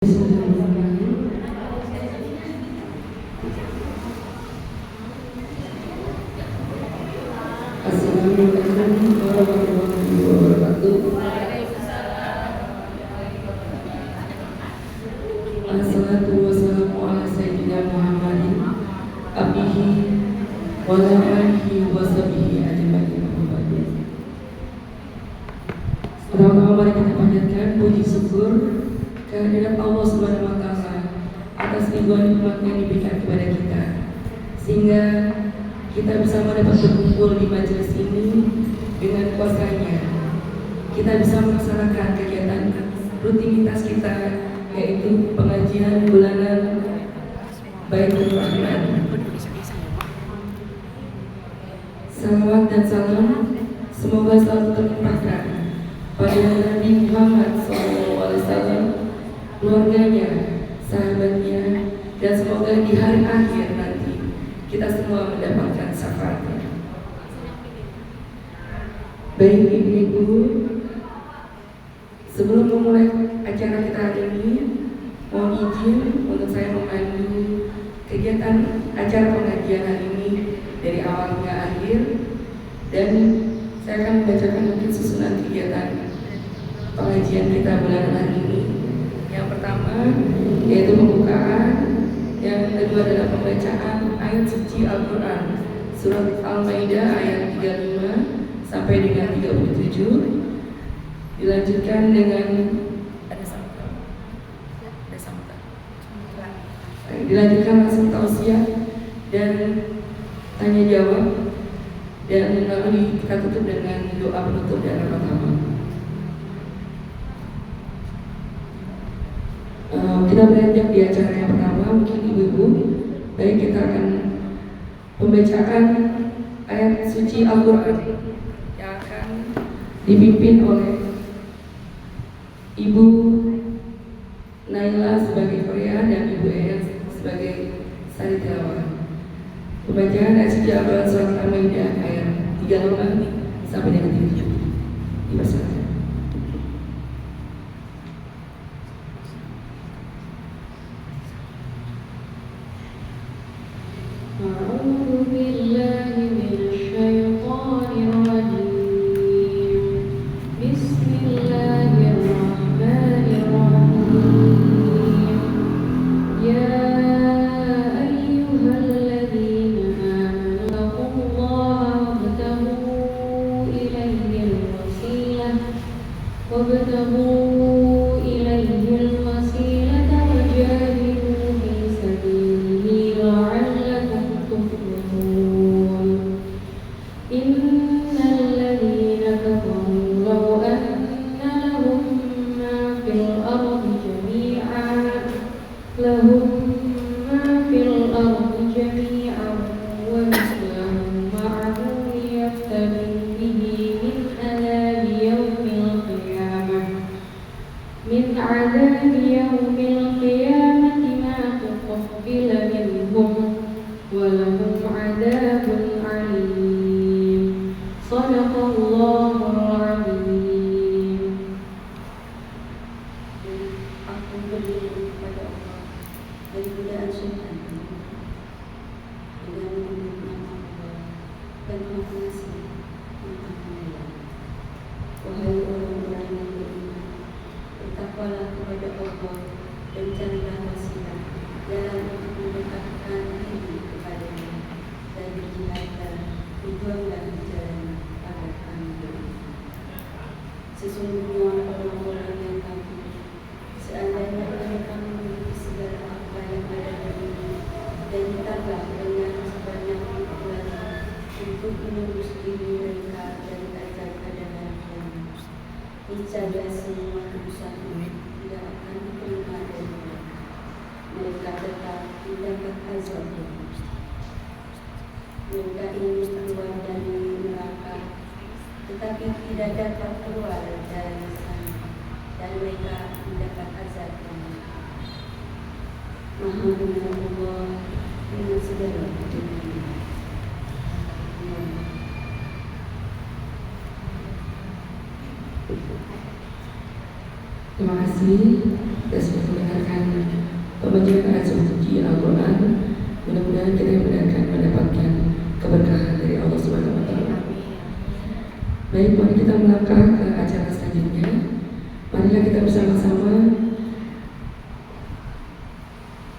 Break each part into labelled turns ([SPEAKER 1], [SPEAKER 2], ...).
[SPEAKER 1] Assalamualaikum warahmatullahi wabarakatuh. Assalatu wassalamu ala sayyidina Muhammadin abdihi wa ala alihi wa sahbihi ajma'in. Pertama-tama mari kita panjatkan puji syukur kehadirat Allah Subhanahu wa taala atas ribuan nikmat yang diberikan kepada kita, sehingga kita bisa dapat berkumpul di majelis ini dengan kuasanya. Kita bisa melaksanakan kegiatan rutinitas kita, yaitu pengajian bulanan Baitur Rahman. Salawat dan salam semoga selalu terlimpahkan pada Nabi Muhammad SAW, keluarganya, sahabatnya, dan semoga di hari akhir nanti kita semua mendapatkan syafaatnya. Baik ibu-ibu, sebelum memulai acara kita hari ini, mohon izin untuk saya memandu kegiatan acara pengajian hari ini dari awal hingga akhir, dan saya akan membacakan mungkin susunan kegiatan pengajian kita bulan hari ini. Yang pertama yaitu pembukaan, yang kedua adalah pembacaan ayat suci Al-Quran surat Al-Maidah ayat 35 sampai dengan 37, dilanjutkan dengan dilanjutkan langsung tausiah dan tanya jawab, dan lalu kita tutup dengan doa penutup dan pertama. Kita beranjak di acara yang pertama. Mungkin ibu-ibu, baik, kita akan pembacaan ayat suci Al-Quran yang akan dipimpin oleh Ibu Naila sebagai Korea dan Ibu Eyang sebagai sari tilawah. Pembacaan ayat suci Al-Quran surat Al-Maidah ayat 35 sampai dengan 37. Dipersilakan.
[SPEAKER 2] أعوذ بالله من الشيطان الرجيم. بسم الله الرحمن الرحيم. يا أيها الذين آمنوا اتقوا الله وابتغوا إليه الوسيلة وجاهدوا في سبيله لعلكم تفلحون. إن الذين كفروا لو أن لهم ما في الأرض جميعا ومثله معه ليفتدوا به من عذاب يوم القيامة ما تقبل منهم ولهم عذاب عليم. صدق الله العظيم.
[SPEAKER 3] Aku berlindung kepada Allah dari godaan syaitan dengan menyebut nama Allah dan mengakuasi tentang Allah. Wahai orang-orang yang beriman, bertakwalah kepada Allah dan carilah wasilah jalan untuk mendekatkan diri kepadanya, dan berjihadlah, berjuanglah di jalan agar kami beriman. Sesungguhnya orang-orang yang kafir, seandainya mereka memiliki segala apa yang ada di dunia dan ditambah dengan sebanyak itu lagi untuk menembus diri mereka dari azab pada hari kiamat, niscaya semua usaha tidak akan diterima dari mereka. Mereka tetap mendapat azab yang pasti. Mereka ingin keluar dari neraka, tetapi tidak dapat keluar dari sana, dan mereka mendapat azab yang nyata. Maha benar Allah dengan segala kebenaran.
[SPEAKER 1] Terima kasih sudah mendengarkan melaksanakan pembacaan ayat suci Al-Quran. Mudah-mudahan kita akan mendapatkan keberkahan dari Allah Subhanahu wa Ta'ala. Baik, mari kita melangkah ke acara selanjutnya. Marilah kita bersama-sama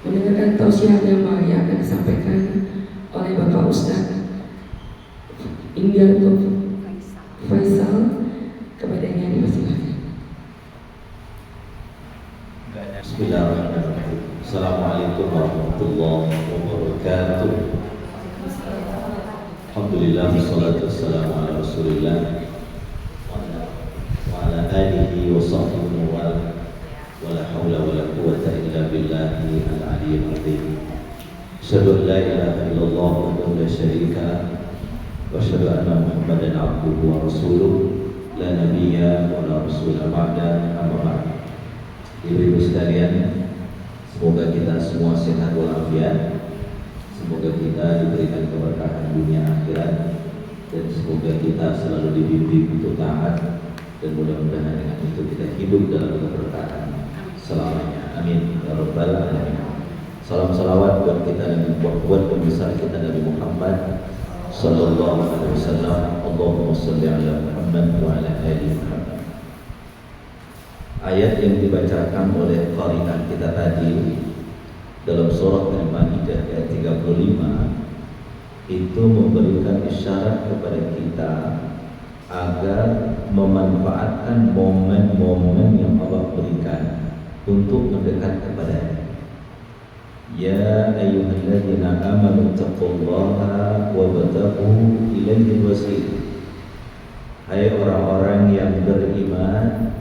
[SPEAKER 1] mendengarkan tausiah agama yang akan disampaikan oleh Bapak Ustaz Indianto Faisal. Kepadanya dipersilakan.
[SPEAKER 4] Bismillahirrahmanirrahim. Assalamualaikum warahmatullahi wabarakatuh. Alhamdulillah, wassalatu wassalamu ala Rasulillah wa ala alihi wa sahbihi wa la hawla wa la quwwata illa billahi al-aliyyil azim. Asyhadu an la ilaha illallah wahdahu la syarika lah wa asyhadu anna Muhammadan abduhu wa rasuluh la nabiyya wa la rasula ba'da, amma ba'd. Ibu-ibu sekalian, semoga kita semua sehat walafiat. Semoga kita diberikan keberkahan dunia akhirat, dan semoga kita selalu dibimbing untuk taat, dan mudah-mudahan dengan itu kita hidup dalam keberkahan selamanya. Amin ya rabbal alamin. Salam salawat buat kita dan buat pembesar kita Nabi Muhammad sallallahu alaihi wasallam. Allahumma shalli ala Muhammad wa ala ali Muhammad. Ayat yang dibacakan oleh qari'ah kita tadi dalam surah Al-Maidah ayat 35 itu memberikan isyarat kepada kita agar memanfaatkan momen-momen yang Allah berikan untuk mendekat kepada-Nya. Ya ayyuhalladzina amanu taqullaha wabtaghu ilaihi wasilah. Hai orang-orang yang beriman,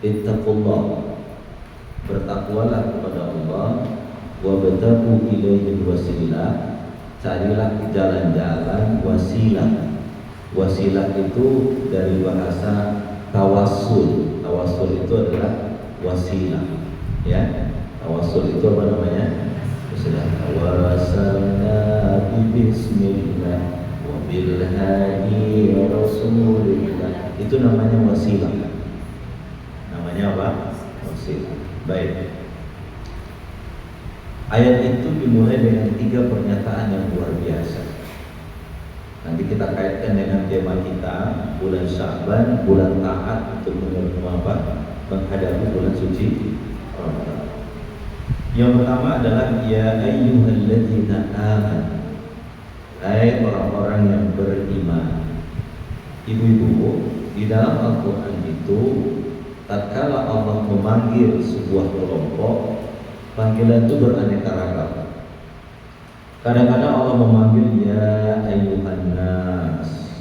[SPEAKER 4] ittaqullah, bertakwalah kepada Allah, wabtaghu ilaihi wasilah, carilah jalan-jalan wasilah. Wasilah itu dari bahasa tawassul. Tawassul itu adalah wasilah, ya. Tawassul itu apa namanya? Wasilah. Tawasalna bismillah wa bil hadi rasulillah. Itu namanya wasilah. Namanya apa? Wasilah. Baik. Ayat itu dimulai dengan 3 pernyataan yang luar biasa. Nanti kita kaitkan dengan tema kita, bulan Sya'ban, bulan taat untuk menghadapi bulan suci Ramadan. Yang pertama adalah ya ayyuhalladzina amanu. Hai orang-orang yang beriman. Ibu-ibu, di dalam Al-Qur'an itu tatkala Allah memanggil sebuah kelompok, panggilan itu beraneka ragam. Kadang-kadang Allah memanggil ya ayyuhan nas.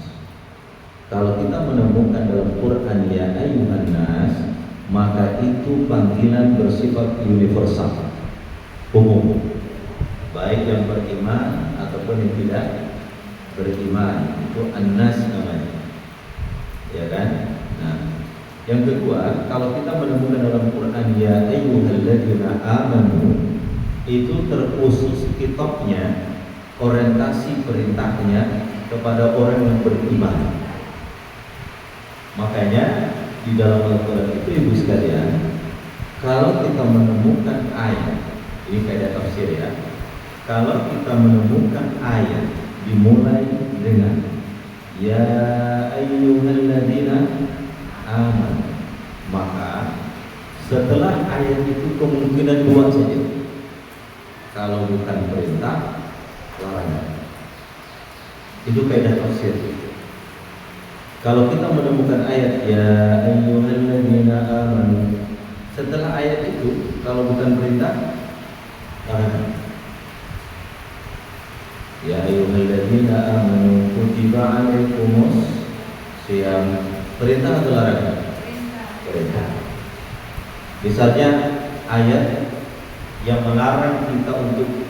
[SPEAKER 4] Kalau kita menemukan dalam Quran ya ayyuhan nas, maka itu panggilan bersifat universal, umum, baik yang beriman ataupun yang tidak beriman. Itu an-nas namanya, ya kan? Nah, yang kedua, kalau kita menemukan dalam Quran ya ayyuhalladzina amanu, itu terkhusus kitabnya, orientasi perintahnya kepada orang yang beriman. Makanya di dalam Al-Quran itu ibu sekalian, kalau kita menemukan ayat, ini kaidah tafsir ya, kalau kita menemukan ayat dimulai dengan ya ayyuhalladzina amanu, maka setelah ayat itu kemungkinan 2 saja. Kalau bukan perintah, larangan. Itu kaidah tafsir. Kalau kita menemukan ayat ya ayyuhalladzina amanu, setelah ayat itu kalau bukan perintah, larangan. Ya ayyuhalladzina amanu kutiba 'alaikumus shiyam, perintah atau larangan? Perintah. Misalnya ayat yang melarang kita untuk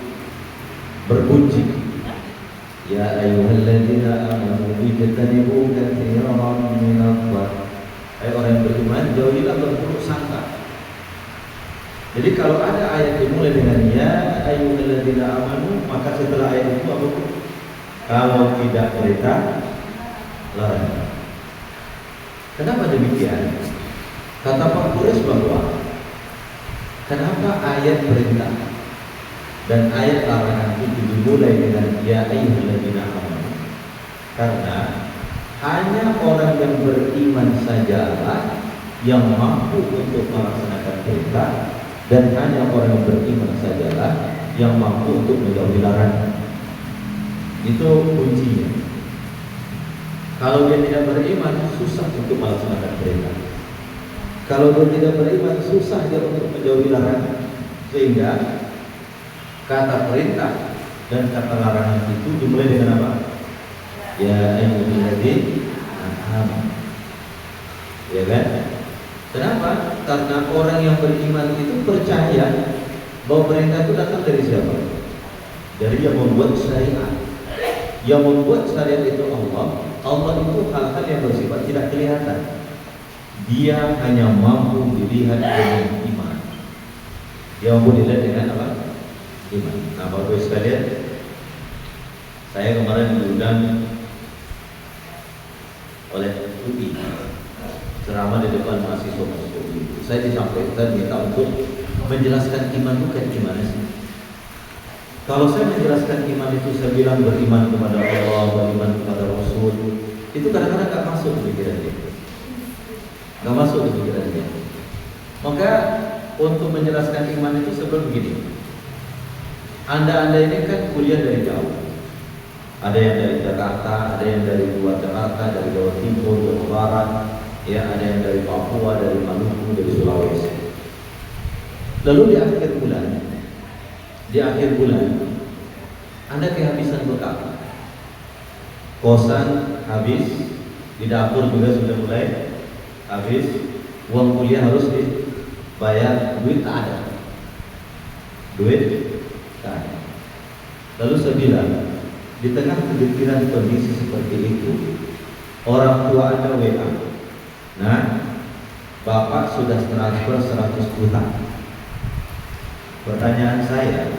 [SPEAKER 4] berkunci. Ya ayyuhalladzina amanu ijtanibu katsiran minadh-dhann. Hai orang yang beriman, jauhilah berburuk sangka. Jadi kalau ada ayat dimulai dengan ya ayyuhalladzina amanu, maka setelah ayat itu apa? Kalau tidak perintah, larangan. Kenapa demikian? Kata Pak Quraisy bahwa Kenapa ayat perintah dan ayat larangan itu dimulai dengan ya ayyuhalladzina amanu? Karena hanya orang yang beriman sajalah yang mampu untuk melaksanakan perintah, dan hanya orang yang beriman sajalah yang mampu untuk menjauhi larangan. Itu kuncinya. Kalau dia tidak beriman, susah untuk melaksanakan perintah. Kalau dia tidak beriman, susah dia untuk menjauhi larangan. Sehingga kata perintah dan kata larangan itu dimulai dengan apa? Ya ayyuhalladzina amanu. Ya kan? Kenapa? Karena orang yang beriman itu percaya bahwa perintah itu datang dari siapa? Dari yang membuat syariat. Yang membuat syariat itu Allah. Allah itu hal-hal yang bersifat tidak kelihatan. Dia hanya mampu dilihat dengan iman. Dia mampu dilihat dengan apa? Iman. Nah, Bapak Ibu sekalian, saya kemarin diundang oleh UI ceramah di depan mahasiswa UI. Saya disampaikan minta untuk menjelaskan iman itu kayak gimana sih? Kalau saya menjelaskan iman itu, saya bilang beriman kepada Allah, beriman kepada Rasul, itu kadang-kadang gak masuk di pikiran dia. Gak masuk di pikiran dia. Maka untuk menjelaskan iman itu sebelum begini. Anda ini kan kuliah dari jauh. Ada yang dari Jakarta, ada yang dari luar Jakarta, dari Jawa Timur, Jawa Barat, ya, ada yang dari Papua, dari Maluku, dari Sulawesi. Lalu di akhir bulan Anda kehabisan bekal. Kosan habis, di dapur juga sudah mulai habis, uang kuliah harus dibayar, duit tak ada. Lalu saya bilang, di tengah kepikiran kondisi seperti itu, orang tua Anda WA, nah, Bapak sudah transfer 100 juta. Pertanyaan saya,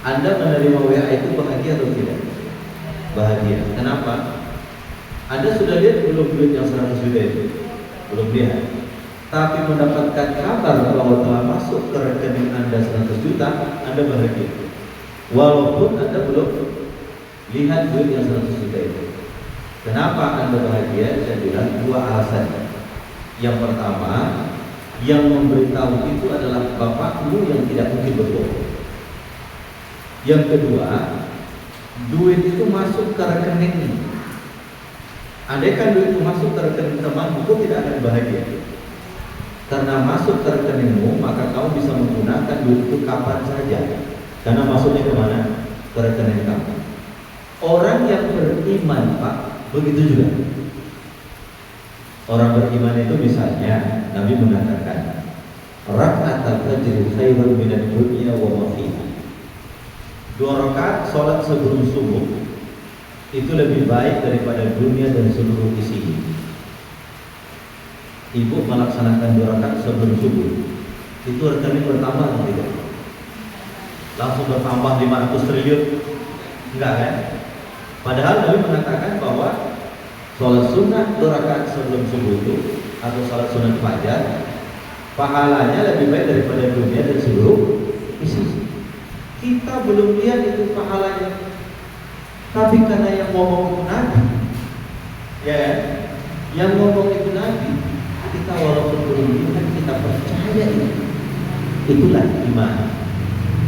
[SPEAKER 4] Anda menerima WA itu bahagia atau tidak? Bahagia. Kenapa? Anda sudah lihat belum duit yang 100 juta itu? Belum lihat. Tapi mendapatkan kabar bahwa telah masuk ke rekening Anda 100 juta, Anda bahagia. Walaupun Anda belum lihat duit yang 100 juta itu. Kenapa Anda bahagia? Saya bilang dua alasan. Yang pertama, yang memberitahu itu adalah bapakmu yang tidak mungkin berbohong. Yang kedua, duit itu masuk ke rekeningmu. Andaikan duit itu masuk ke rekening temanmu, kau tidak akan bahagia. Karena masuk ke rekeningmu, maka kamu bisa menggunakan duit itu kapan saja. Karena masuknya kemana? Ke rekening kamu. Orang yang beriman, Pak, begitu juga. Orang beriman itu misalnya Nabi mengatakan, raka'atul fajr khairun minad dunya wa ma fiha. 2 rakaat salat sebelum subuh itu lebih baik daripada dunia dan seluruh isinya. Ibu melaksanakan 2 rakaat sebelum subuh, itu rekening pertama atau tidak? Langsung bertambah 500 triliun? Enggak kan? Padahal Nabi mengatakan bahwa sholat sunnah 2 rakaat sebelum subuh itu atau sholat sunnah fajar pahalanya lebih baik daripada dunia dan seluruh isi. Kita belum lihat itu pahalanya, tapi karena yang ngomong itu Nabi, ya, yang ngomong itu Nabi, kita walaupun belum lihat kita percaya itu. Itulah iman.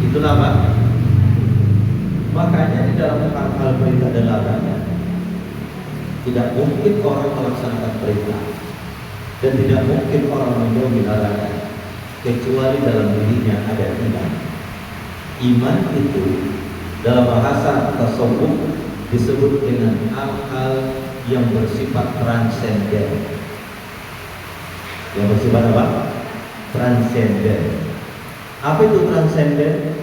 [SPEAKER 4] Itulah apa? Makanya di dalam hal perintah dan larangan tidak mungkin orang melaksanakan perintah dan tidak mungkin orang menjauhi larangan kecuali dalam dirinya ada iman. Iman itu dalam bahasa tasawuf disebut dengan hal-hal yang bersifat transenden. Yang bersifat apa? Transenden. Apa itu transenden?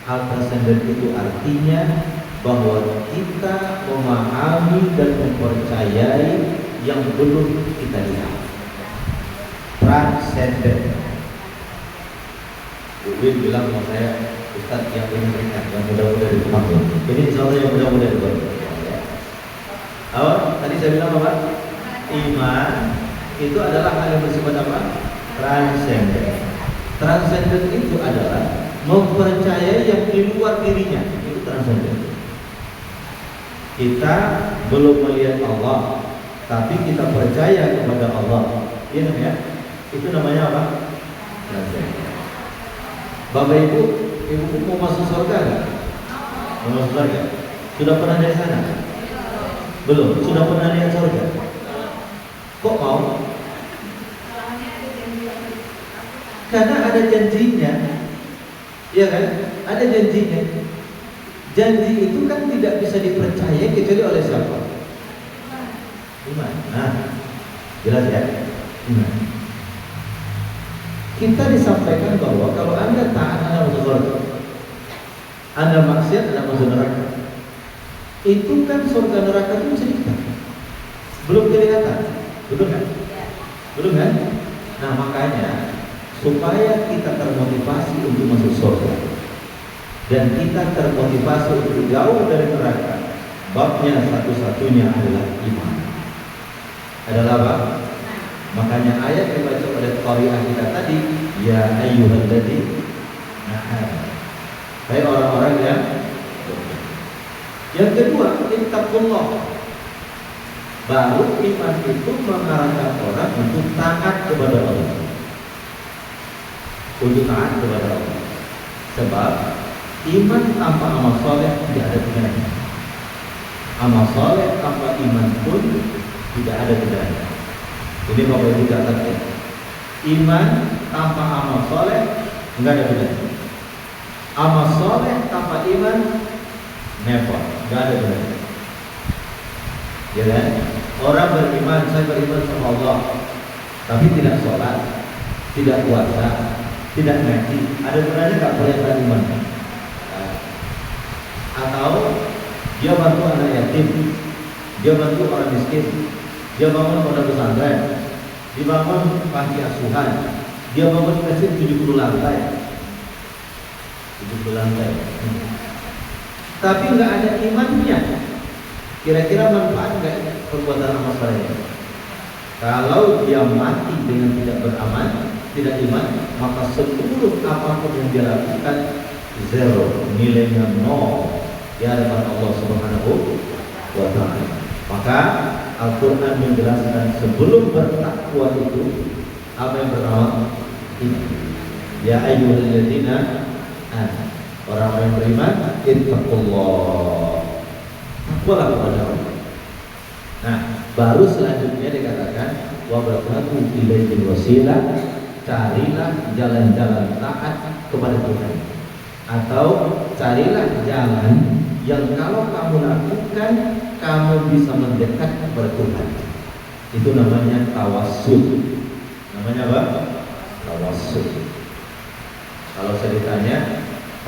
[SPEAKER 4] Hal transenden itu artinya bahwa kita memahami dan mempercayai yang belum kita lihat. Transenden. Uwin bilang sama saya, Ustaz yang ini berikan, yang mudah-mudah dipakai. Ini insya Allah yang mudah-mudah dipakai. Tadi saya bilang apa? Iman itu adalah hal yang bersifat apa? Transenden. Transenden itu adalah mempercayai yang di luar dirinya, itu transenden. Kita belum melihat Allah, tapi kita percaya kepada Allah. Iya kan ya? Itu namanya apa? Transenden. Bapak Ibu mau masuk surga nggak? Mau masuk surga? Sudah pernah dari sana? Belum. Sudah pernah lihat surga? Kok mau? Karena ada janjinya. Iya kan? Ada janjinya. Janji itu kan tidak bisa dipercaya kecuali oleh siapa? Iman. Nah, jelas ya? Iman. Kita disampaikan bahwa kalau Anda taat, Anda masuk surga. Anda maksiat, Anda masuk neraka. Itu kan surga neraka itu cerita, belum kelihatan, betul kan? Belum kan? Nah makanya supaya kita termotivasi untuk masuk surga dan kita termotivasi untuk jauh dari neraka, babnya satu-satunya adalah iman. Adalah apa? Makanya ayat yang dibaca oleh qari'ah kita tadi, ya ayyuhalladzina hai orang-orang yang kedua, ittaqullah. Baru iman itu mengarahkan orang untuk taat kepada Allah. Untuk taat kepada Allah. Sebab iman tanpa amal soleh tidak ada gunanya. Amal soleh tanpa iman pun tidak ada gunanya. Ini Bapak Ibu catat ya. Iman tanpa amal soleh enggak ada gunanya. Amal soleh tanpa iman never, enggak ada gunanya. Ya kan? Orang beriman, saya beriman sama Allah, tapi tidak sholat, tidak puasa, tidak ngaji, ada gunanya enggak kelihatan iman? Atau dia bantu anak yatim, dia bantu orang miskin, dia bangun pondok pesantren, dibangun panti asuhan, dia bangun masjid 70 lantai. 70 lantai. Tapi nggak ada imannya. Kira-kira manfaat nggak perbuatan amal soleh? Kalau dia mati dengan tidak beramal, tidak iman, maka seluruh apapun yang dia lakukan zero, nilainya nol di hadapan Allah Subhanahu wa Ta'ala. Maka Al-Quran menjelaskan sebelum bertakwa itu apa yang pertama? Ya ayyuhalladzina orang yang beriman, ittaqullah. Takwalah kepada Allah. Nah, baru selanjutnya dikatakan wabtaghu ilaihi wasilah, carilah jalan-jalan taat kepada Tuhan. Atau carilah jalan yang kalau kamu lakukan kamu bisa mendekat kepada Tuhan. Itu namanya tawassul. Namanya apa? Tawassul. Kalau saya ditanya,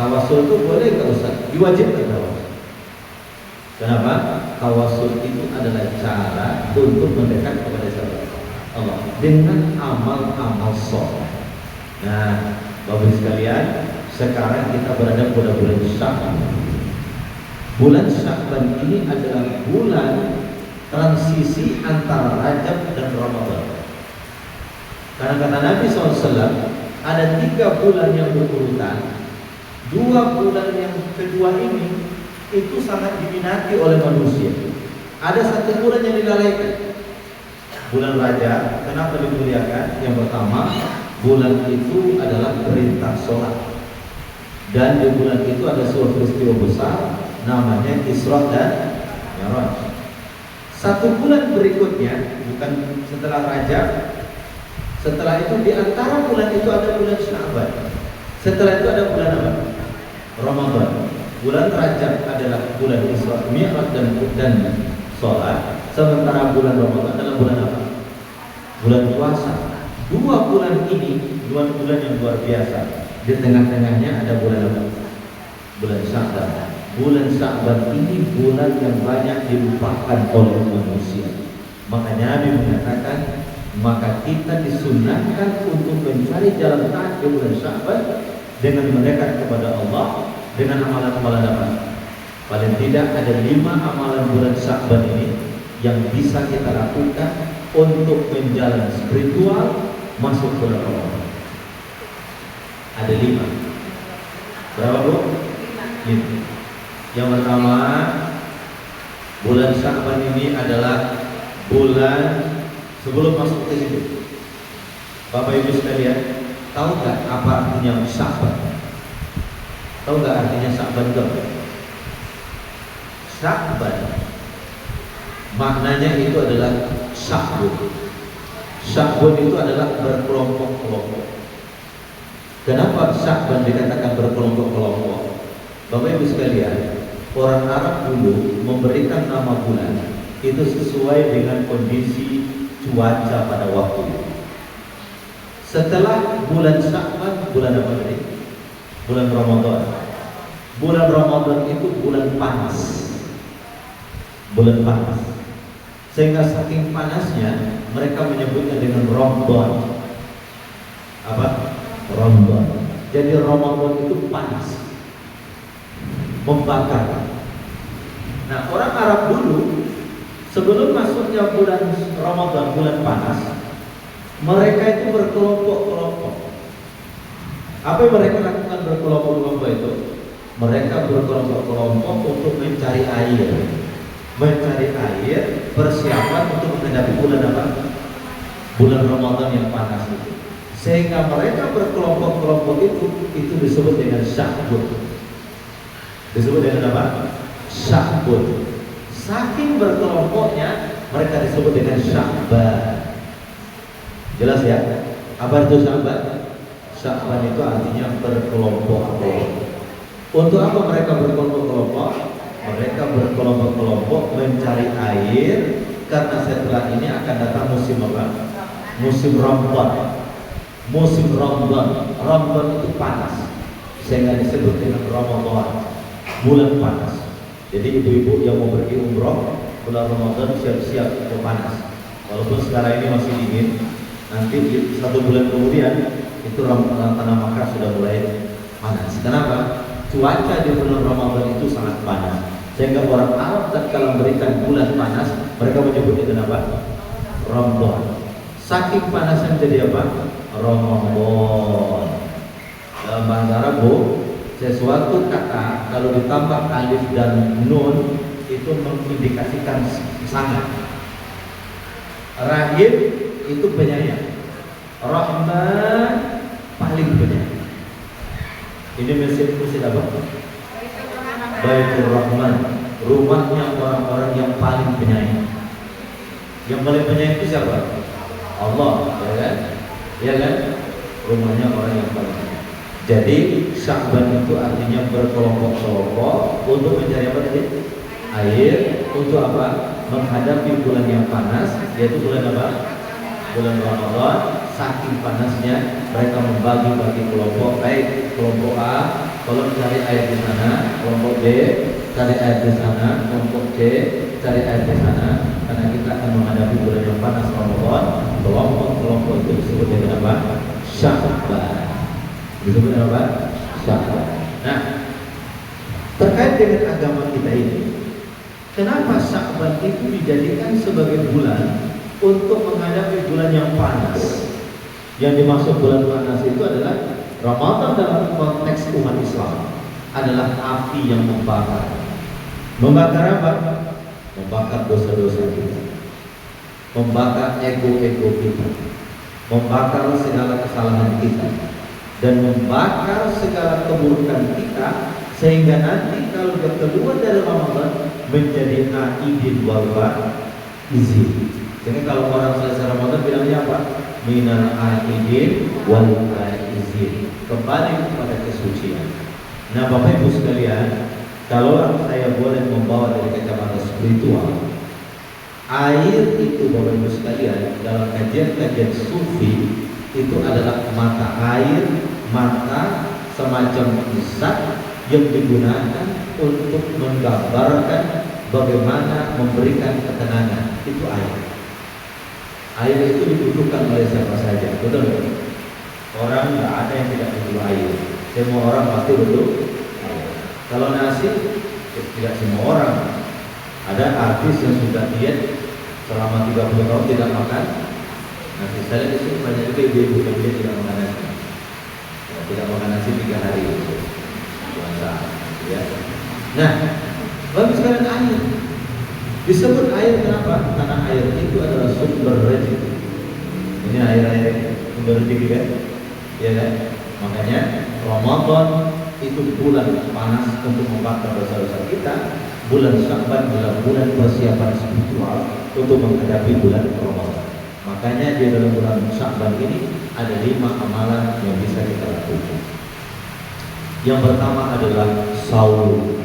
[SPEAKER 4] tawassul itu boleh nggak Ustaz? Diwajibkan tawassul. Kenapa? Tawassul itu adalah cara untuk mendekat kepada Allah dengan amal-amal soleh. Nah, Bapak sekalian, sekarang kita berada pada bulan Sya'ban. Bulan Sya'ban ini adalah bulan transisi antara Rajab dan Ramadan. Karena kata Nabi SAW, ada 3 bulan yang berurutan. 2 bulan yang kedua ini itu sangat diminati oleh manusia. Ada 1 bulan yang dilalaikan. Bulan Rajab, kenapa dimuliakan? Yang pertama, bulan itu adalah perintah sholat. Dan di bulan itu ada suatu peristiwa besar, namanya Isra dan Mi'raj. 1 bulan berikutnya, bukan setelah Rajab, setelah itu di antara bulan itu ada bulan Sya'ban. Setelah itu ada bulan apa? Ramadan. Bulan Rajab adalah bulan Isra, Mi'raj dan sholat. Sementara bulan Ramadan adalah bulan apa? Bulan puasa. 2 bulan ini 2 bulan yang luar biasa. Di tengah-tengahnya ada bulan apa? Bulan Sya'ban. Bulan Sya'ban ini bulan yang banyak dilupakan oleh manusia. Makanya Nabi mengatakan, maka kita disunahkan untuk mencari jalan taat di bulan Sya'ban dengan mendekat kepada Allah dengan amalan-amalan apa? Paling tidak ada 5 amalan bulan Sya'ban ini yang bisa kita lakukan untuk menjalani spiritual masuk bulan Ramadan. Ada 5. Berapa Bu? 5. Yang pertama, bulan Sya'ban ini adalah bulan sebelum masuk ke situ. Bapak Ibu sekalian, tahu nggak apa artinya Sya'ban? Tahu nggak artinya Sya'ban itu? Sya'ban maknanya itu adalah sya'bun. Sya'bun itu adalah berkelompok-kelompok. Kenapa Sya'ban dikatakan berkelompok-kelompok? Bapak Ibu sekalian, orang Arab dulu memberikan nama bulan itu sesuai dengan kondisi cuaca pada waktu itu. Setelah bulan Sya'ban, bulan apa tadi? Bulan Ramadan. Bulan Ramadan itu bulan panas. Bulan panas. Sehingga saking panasnya mereka menyebutnya dengan Ramadan. Apa? Ramadan. Jadi Ramadan itu panas, membakar. Nah, orang Arab dulu sebelum masuknya bulan Ramadan, bulan panas, mereka itu berkelompok-kelompok. Apa yang mereka lakukan berkelompok-kelompok itu? Mereka berkelompok-kelompok untuk mencari air. Mencari air, persiapan untuk menghadapi bulan apa? Bulan Ramadan yang panas itu. Sehingga mereka berkelompok-kelompok itu disebut dengan Sya'bun. Disebut dengan apa? Sya'bun. Saking berkelompoknya mereka disebut dengan Sya'ban. Jelas ya? Apa itu Sya'ban? Sya'ban itu artinya berkelompok. Untuk apa mereka berkelompok-kelompok? Mereka berkelompok-kelompok mencari air karena setelah ini akan datang musim apa? Musim Ramadan. Musim Ramadan. Ramadan itu panas, sehingga disebut dengan Ramadan, bulan panas. Jadi ibu-ibu yang mau pergi umroh bulan Ramadan siap-siap untuk panas. Walaupun sekarang ini masih dingin, nanti 1 bulan kemudian itu tanah Makkah sudah mulai panas. Kenapa? Cuaca di bulan Ramadan itu sangat panas, sehingga orang Arab tatkala memberikan bulan panas mereka menyebutnya dengan apa? Ramadan. Saking panasnya jadi apa? Ramadan. Dalam bahasa Arab Bu, sesuatu kata kalau ditambah alif dan nun itu mengindikasikan sangat. Rahim itu penyayang, Rahman paling penyayang. Ini mesin apa? Baitur Rahman, rumahnya orang-orang yang paling penyayang. Yang paling penyayang itu siapa? Allah, ya kan? Ya kan? Rumahnya orang yang paling penyayang. Jadi Sya'ban itu artinya berkelompok-kelompok untuk mencari apa tadi? Air. Untuk apa? Menghadapi bulan yang panas, yaitu bulan apa? Bulan Ramadan. Saking panasnya mereka membagi-bagi kelompok. Baik, kelompok A tolong cari air di sana, kelompok B cari air di sana, kelompok C cari air di sana. Karena kita akan menghadapi bulan yang panas Ramadan. Kelompok-kelompok itu disebut dengan apa? Sya'ban. Disebut dengan apa? Sya'ban. Nah, terkait dengan agama kita ini, kenapa Sya'ban itu dijadikan sebagai bulan untuk menghadapi bulan yang panas? Yang dimaksud bulan panas itu adalah Ramadan dalam konteks umat Islam adalah api yang membakar. Membakar apa? Membakar dosa-dosa kita, membakar ego-ego kita, membakar segala kesalahan kita, dan membakar segala keburukan kita, sehingga nanti kalau kita keluar dari Ramadan menjadi aidin wal izin. Jadi kalau orang selesai Ramadan bilangnya apa? Minal aidin wal izin, kembali kepada kesucian. Nah, Bapak Ibu sekalian, kalau saya boleh membawa dari kacamata spiritual, air itu Bapak Ibu sekalian dalam kajian-kajian sufi itu adalah mata air, mata semacam zat yang digunakan untuk menggambarkan bagaimana memberikan ketenangan. Itu air. Air itu dibutuhkan oleh siapa saja, betul nggak? Orang nggak ada yang tidak butuh air. Semua orang pasti butuh air. Kalau nasi, tidak semua orang. Ada artis yang sudah diet selama 30 tahun tidak makan nasi. Saya di sini banyak juga ibu-ibu yang diet tidak makan nasi. tidak makan nasi 3 hari puasa, ya. Nah, lalu sekarang air disebut air kenapa? Karena air itu adalah sumber rezeki. Ini air sumber rezeki kan? Ya kan? Makanya Ramadan itu bulan panas untuk membakar dosa-dosa kita. Bulan Sya'ban adalah bulan persiapan spiritual untuk menghadapi bulan Ramadan. Makanya di dalam bulan Sya'ban ini ada 5 amalan yang bisa kita lakukan. Yang pertama adalah saum.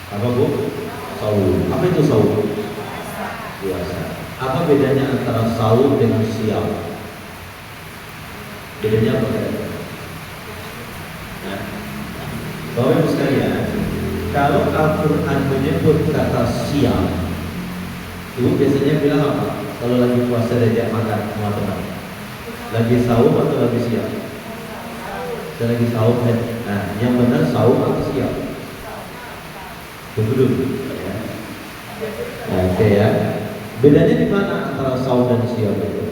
[SPEAKER 4] Apa Bu? Saum. Apa itu saum? Puasa. Apa bedanya antara saum dengan siam? Bedanya apa? Nah, Bapak Ibu sekalian, kalau Al-Quran menyebut kata siam, Ibu biasanya bilang apa? Kalau lagi puasa diajak makan sama teman, lagi saum atau lagi siam? Saya lagi saum kan? Nah, yang benar saum atau siam? Tunggu dulu ya. Oke ya. Bedanya di mana antara saum dan siam itu?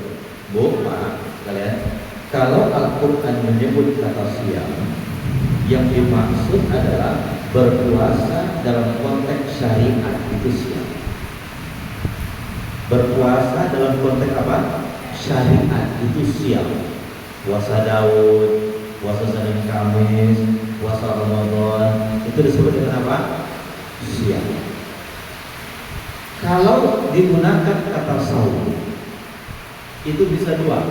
[SPEAKER 4] Bu, Pak, kalian, kalau Al-Quran menyebut kata siam, yang dimaksud adalah berpuasa dalam konteks syariat, itu siam. Berpuasa dalam konteks apa? Syariat, itu siam. Puasa Daud, puasa Senin Kamis, puasa Ramadan, itu disebut dengan apa? Siam. Kalau digunakan kata saum, itu bisa dua.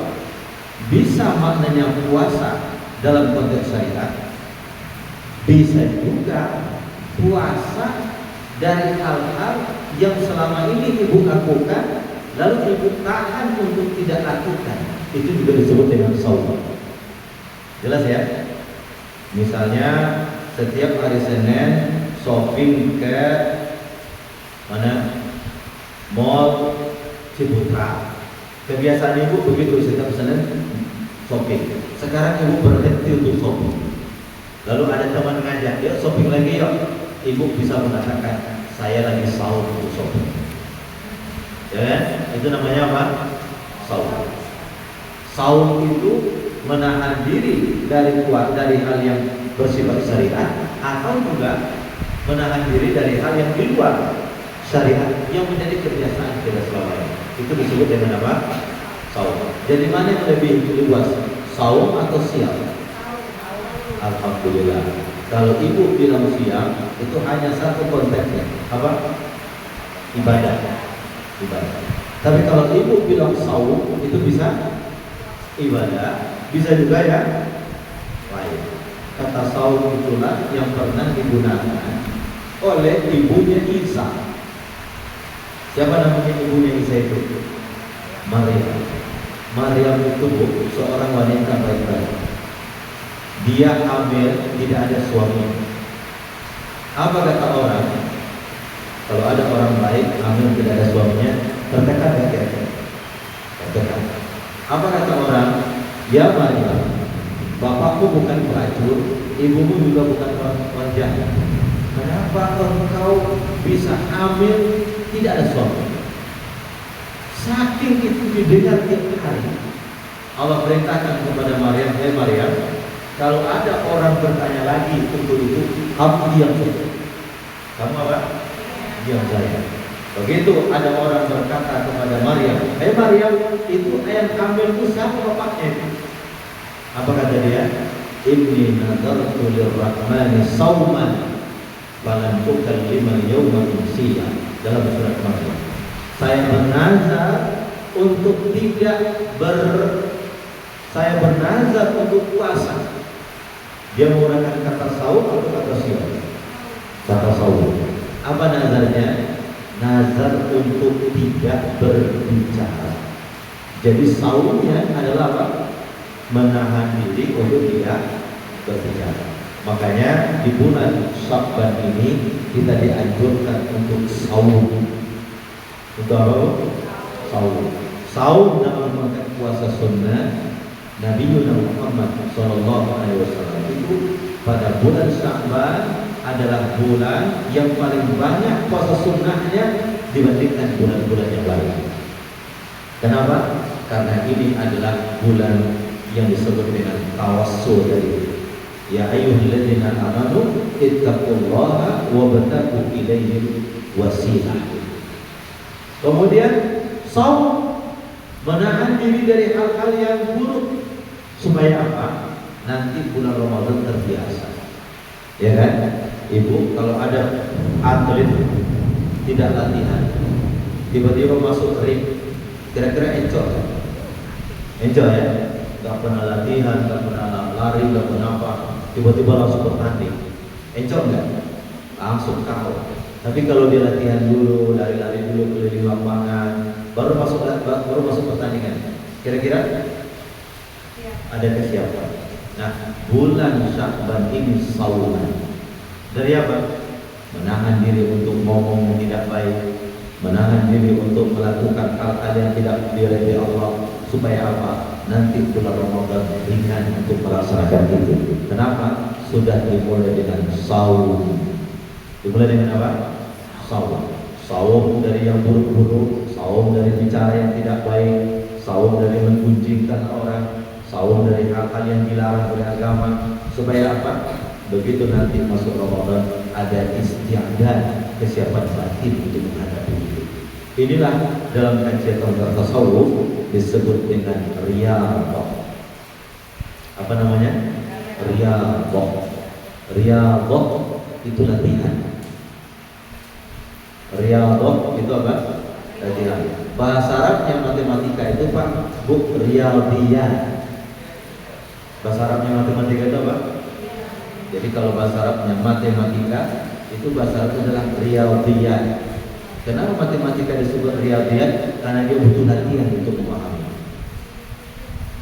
[SPEAKER 4] Bisa maknanya puasa dalam konteks syariat, bisa juga puasa dari hal-hal yang selama ini ibu lakukan, lalu ibu tahan untuk tidak lakukan, itu juga disebut dengan saum. Jelas ya? Misalnya setiap hari Senin shopping ke mana? Mall Ciputra. Kebiasaan ibu begitu, setiap Senin shopping. Sekarang ibu berhenti untuk shopping. Lalu ada teman ngajak, yuk shopping lagi yuk. Ibu bisa mengatakan, saya lagi saum untuk shopping. Ya, itu namanya apa? Saum. Saum itu menahan diri dari hal yang bersifat syariat, atau juga menahan diri dari hal yang di luar syariat yang menjadi kebiasaan kita selama ini. Itu disebut dengan apa? Saum. Jadi mana yang lebih luas, saum atau siam? Alhamdulillah. Kalau ibu bilang siam, itu hanya satu konteksnya, apa? Ibadah. Tapi kalau ibu bilang saum, itu bisa ibadah, bisa juga ya lain. Kata saum itulah yang pernah digunakan oleh ibunya Isa. Siapa namanya ibunya Isa itu? Maryam. Maryam itu seorang wanita baik-baik. Dia hamil, tidak ada suami. Apa kata orang? Kalau ada orang baik hamil tidak ada suaminya, tertekan ya kira-kira? Tertekan. Apa kata orang? Ya Maryam, bapakmu bukan pelacur, ibumu juga bukan orang jahat. Kenapa engkau bisa hamil tidak ada suami? Saking itu didengar tiap hari, Allah perintahkan kepada Maryam, Maryam, kalau ada orang bertanya lagi untuk itu, kamu diam saja. Kamu apa? Diam saja. Begitu ada orang berkata kepada Maryam, Maryam, itu ayam hamil itu siapa bapaknya? Apa kata dia? Inni nadartu lirrahmani sauman falan ukallima al-yawma insiya. Dalam surat Maryam, saya bernazar untuk saya bernazar untuk puasa. Dia menggunakan kata saum atau kata siam? Kata saum. Apa nazarnya? Nazar untuk tidak berbicara. Jadi saumnya adalah apa? Menahan diri untuk tidak berbicara. Makanya di bulan Sya'ban ini kita dianjurkan untuk saum. Untuk apa? Saum. Saum dalam konteks puasa sunnah Nabi Muhammad SAW itu pada bulan Sya'ban adalah bulan yang paling banyak puasa sunnahnya dibandingkan bulan-bulan yang lain. Kenapa? Karena ini adalah bulan yang disebut dengan tawassul tadi. Ya ayyuhalladzina amanu ittaqullaha wabtaghu ilaihi wasilah. Kemudian saum, menahan diri dari hal-hal yang buruk supaya apa? Nanti bulan Ramadan terbiasa. Ya kan? Ibu, kalau ada atlet tidak latihan, tiba-tiba masuk ring, kira-kira enjoy? Enjoy ya? Gak pernah latihan, gak pernah lari, gak pernah apa, tiba-tiba langsung bertanding, enjoy nggak? Langsung KO. Tapi kalau dia latihan dulu, lari-lari dulu keliling lapangan, baru masuk pertandingan, kira-kira ada kesiapan. Nah, bulan Sya'ban ini sauman. Dari apa? Menahan diri untuk ngomong yang tidak baik, menahan diri untuk melakukan hal-hal yang tidak diridhai Allah, supaya apa? Nanti bulan Ramadan ringan untuk melaksanakan itu. Kenapa? Sudah dimulai dengan saum. Dimulai dengan apa? Saum. Saum dari yang buruk-buruk, saum dari bicara yang tidak baik, saum dari menggunjingkan orang, saum dari hal-hal yang dilarang oleh agama. Supaya apa? Begitu nanti masuk Ramadan ada istiadat, kesiapan batin untuk menghadapi itu. Inilah dalam kajian tentang tasawuf disebut dengan riyadhah. Apa namanya? Riyadhah. Riyadhah itu latihan. Riyadhah itu apa? Latihan. Bahasa Arabnya matematika itu Pak, bu riyadhiyah. Bahasa Arabnya matematika itu apa? Jadi kalau bahasa Arabnya matematika, itu bahasa Arabnya adalah riyadhiyah. Kenapa matematika disebut riyadhiyah? Karena dia butuh latihan untuk memahami.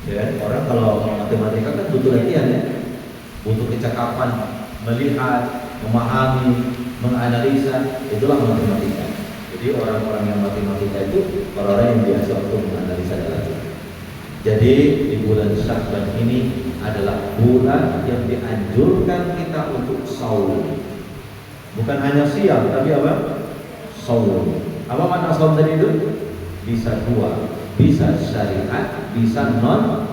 [SPEAKER 4] Ya, orang kalau matematika kan butuh latihan ya, butuh kecakapan, melihat, memahami, menganalisa. Itulah matematika. Jadi orang-orang yang matematika itu orang-orang yang biasa untuk menganalisa dalam. Jadi di bulan Sya'ban ini adalah bulan yang dianjurkan kita untuk saum. Bukan hanya siang, tapi apa? Saum. Apa makna saum tadi itu? Bisa dua, bisa syariat, bisa non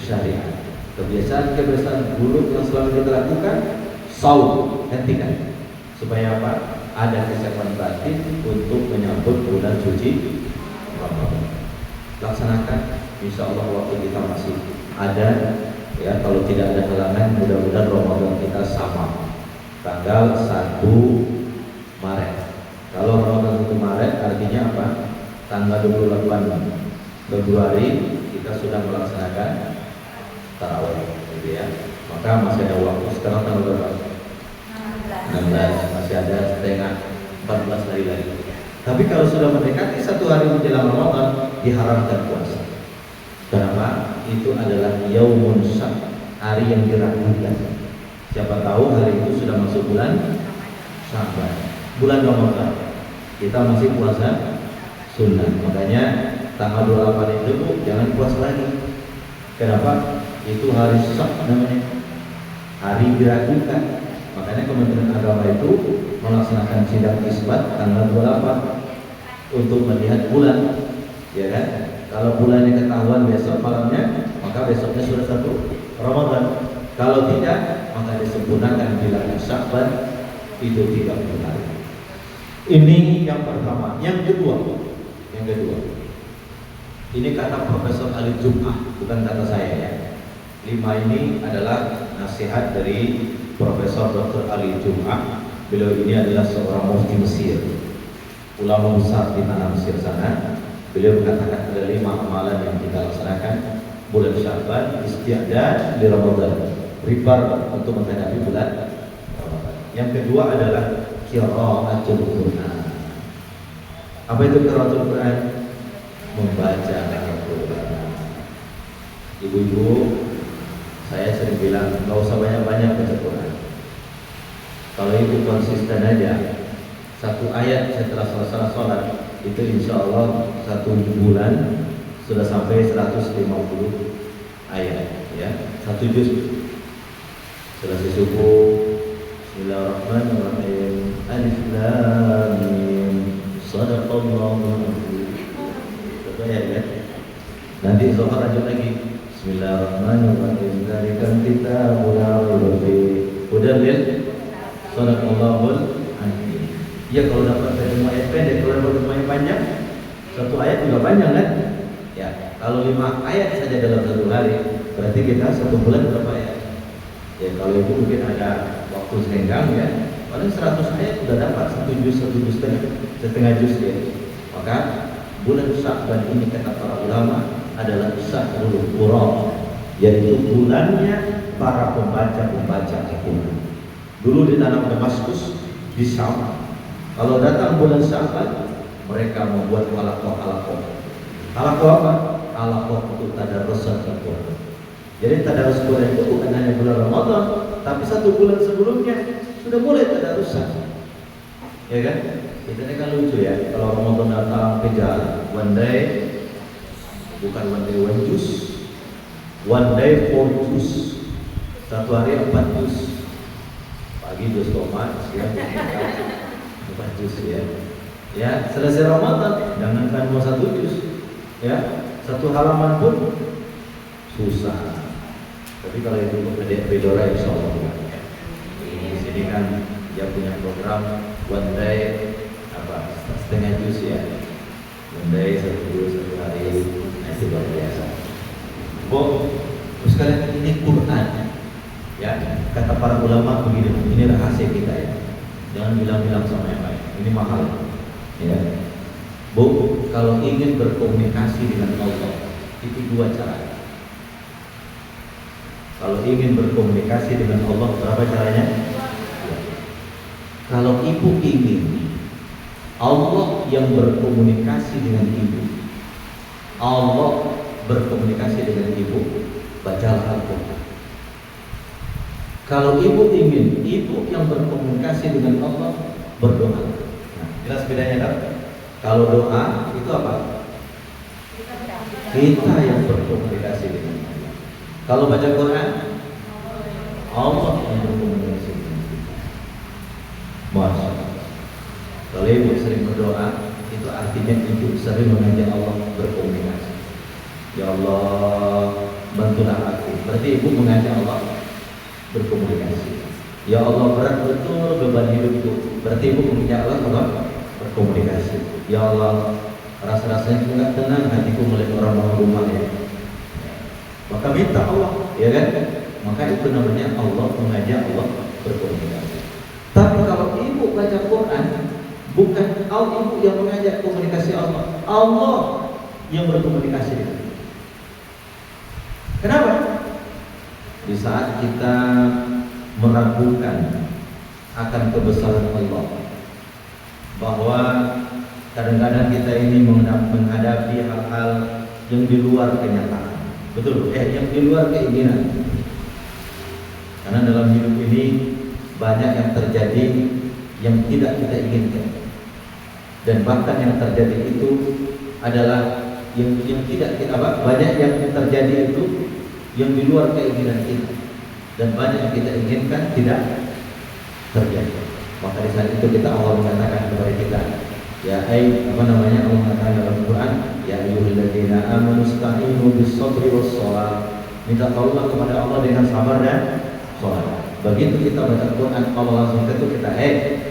[SPEAKER 4] syariat. Kebiasaan-kebiasaan buruk yang selalu kita lakukan, saum, hentikan. Supaya apa? Ada kesiapan batin untuk menyambut bulan suci Ramadan. Laksanakan, insya Allah waktu kita masih ada. Ya, kalau tidak ada halangan, mudah-mudahan Ramadan kita sama tanggal 1 Maret. Kalau Ramadan 1 Maret artinya apa? Tanggal 28 Februari kita sudah melaksanakan tarawih, gitu ya. Maka masih ada waktu. Sekarang tanggal berapa? 16. Masih ada setengah 14 hari lagi. Tapi kalau sudah mendekati 1 hari menjelang Ramadan, diharamkan puasa. Kenapa? Itu adalah yaumun syak, hari yang diragukan. Siapa tahu hari itu sudah masuk bulan Sya'ban, bulan Ramadan. Kita masih puasa sunnah. Makanya tanggal 28 itu jangan puasa lagi. Kenapa? Itu hari syak namanya, hari diragukan. Makanya Kementerian Agama itu melaksanakan sidang isbat tanggal 28 untuk melihat bulan, ya kan? Kalau bulannya ketahuan besok malamnya, maka besoknya sudah 1 Ramadan. Kalau tidak, maka disempurnakan bilangan Sya'ban itu 30 hari. Ini yang pertama. Yang kedua, ini kata Profesor Ali Jum'ah, bukan kata saya ya. 5 ini adalah nasihat dari Profesor Dr. Ali Jum'ah. Beliau ini adalah seorang mufti Mesir, ulama besar di tanah Mesir sana. Beliau mengatakan ada 5 amalan yang kita laksanakan bulan Sya'ban, istiadat di Ramadan, prepare untuk menghadapi bulan Ramadan. Yang kedua adalah qiraatul Quran. Apa itu qiraatul Quran? Membaca Al-Quran. Ibu-ibu, saya sering bilang nggak usah banyak-banyak baca Quran. Kalau ibu konsisten aja, 1 ayat setelah selesai sholat, itu insya Allah 1 bulan sudah sampai 150 ayat, ya, 1 juz. Selesai subuh, Bismillahirrahmanirrahim, Alif Lam Mim, Shadaqallahu. Contohnya ya. Nanti zuhur lanjut lagi, Bismillahirrahmanirrahim. Dzalikal kitabul la raiba fihi hudan lil sadaqallahul azim. Ya, kalau dapat satu ayat pendek, kalau dapat satu ayat panjang, satu ayat juga panjang kan? Ya, kalau 5 ayat saja dalam satu hari, berarti kita 1 bulan berapa ayat? Ya, kalau itu mungkin ada waktu senggang ya, paling 100 ayat sudah dapat 1 juz, 1 juz setengah juz ya. Maka bulan Sya'ban ini kata para ulama adalah Syahrul Qur'an, yaitu bulannya para pembaca Al-Quran. Dulu di tanah Damaskus di Syam, kalau datang bulan Sya'ban mereka membuat halaqah. Halaqah apa? Halaqah itu tadarrusan Al-Quran. Jadi tadarus Quran itu bukan hanya bulan Ramadan, tapi 1 bulan sebelumnya sudah mulai tadarrusan. Ya kan? Itu kan lucu ya. Kalau Ramadan datang kejar one day, bukan one day one juz, one day 4 juz. 1 hari 4 juz. Pagi juz tomat, siang juz 4 juz ya. Ya, selesai Ramadan jangankan mau 1 juz, ya 1 halaman pun susah. Tapi kalau itu adik Fedora insya Allah ya. Di sini kan dia punya program one day setengah juz ya. One day 1 juz 1 hari, itu luar biasa. Sekalian ini Quran ya. Kata para ulama begini, ini rahasia kita ya. Jangan bilang-bilang sama yang lain. Ini mahal ya. Kalau ingin berkomunikasi dengan Allah itu 2 cara. Kalau ingin berkomunikasi dengan Allah berapa caranya? Kalau ibu ingin Allah yang berkomunikasi dengan ibu, Allah berkomunikasi dengan ibu, bacalah Al-Quran. Kalau ibu ingin ibu yang berkomunikasi dengan Allah, berdoa. Nah, jelas bedanya kan? Kalau doa itu apa? Kita yang berkomunikasi dengan Allah. Kalau baca Quran, Allah yang berkomunikasi dengan kita. Masya Allah. Kalau ibu sering berdoa, itu artinya ibu sering mengajak Allah berkomunikasi. Ya Allah, bantulah aku. Berarti ibu mengajak Allah berkomunikasi. Ya Allah, berat betul beban hidupku. Berarti ibu mengajak Allah berkomunikasi. Ya Allah, rasa-rasanya enggak tenang hatiku melihat orang rumah ya. Maka minta Allah, ya kan? Maka itu namanya Allah mengajak Allah berkomunikasi. Tapi kalau ibu baca Quran, bukan ibu yang mengajak komunikasi Allah, Allah yang berkomunikasi dengan kita. Kenapa? Di saat kita meragukan akan kebesaran Allah, bahwa kadang-kadang kita ini menghadapi hal-hal yang di luar kenyataan. Betul, yang di luar keinginan. Karena dalam hidup ini banyak yang terjadi yang tidak kita inginkan. Dan bahkan yang terjadi itu adalah yang tidak kita banyak yang terjadi itu yang di luar keinginan kita. Dan banyak yang kita inginkan tidak terjadi. Maka di saat itu kita Allah mengatakan kepada kita, ya Allah mengatakan dalam Quran, ya ayyuhalladzina amanu ista'inu bis-sabri was-shalah. Minta tolong kepada Allah dengan sabar dan salat. Begitu kita baca Quran, Allah langsung ketuk kita,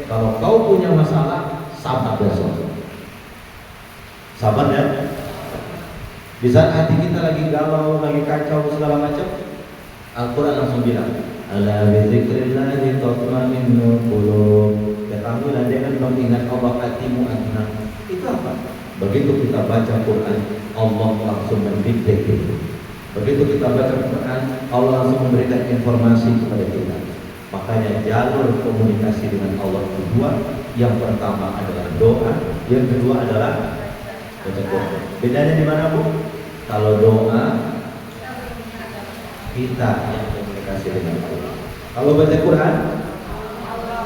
[SPEAKER 4] kalau kau punya masalah, sabar dan salat. Sabar dan di saat hati kita lagi galau, lagi kacau segala macam, Al-Quran langsung bilang, ala bizikrillahi tatma'innul qulub. Ketahuilah dengan mengingat Allah hatimu tenang. Itu apa? Begitu kita baca Quran, Allah langsung mendidik kita. Begitu kita baca Quran, Allah langsung memberikan informasi kepada kita. Makanya jalur komunikasi dengan Allah kedua, yang pertama adalah doa, yang kedua adalah baca Quran. Bedanya di mana, Bu? Kalau doa kita yang komunikasi dengan Allah. Kalau baca Quran,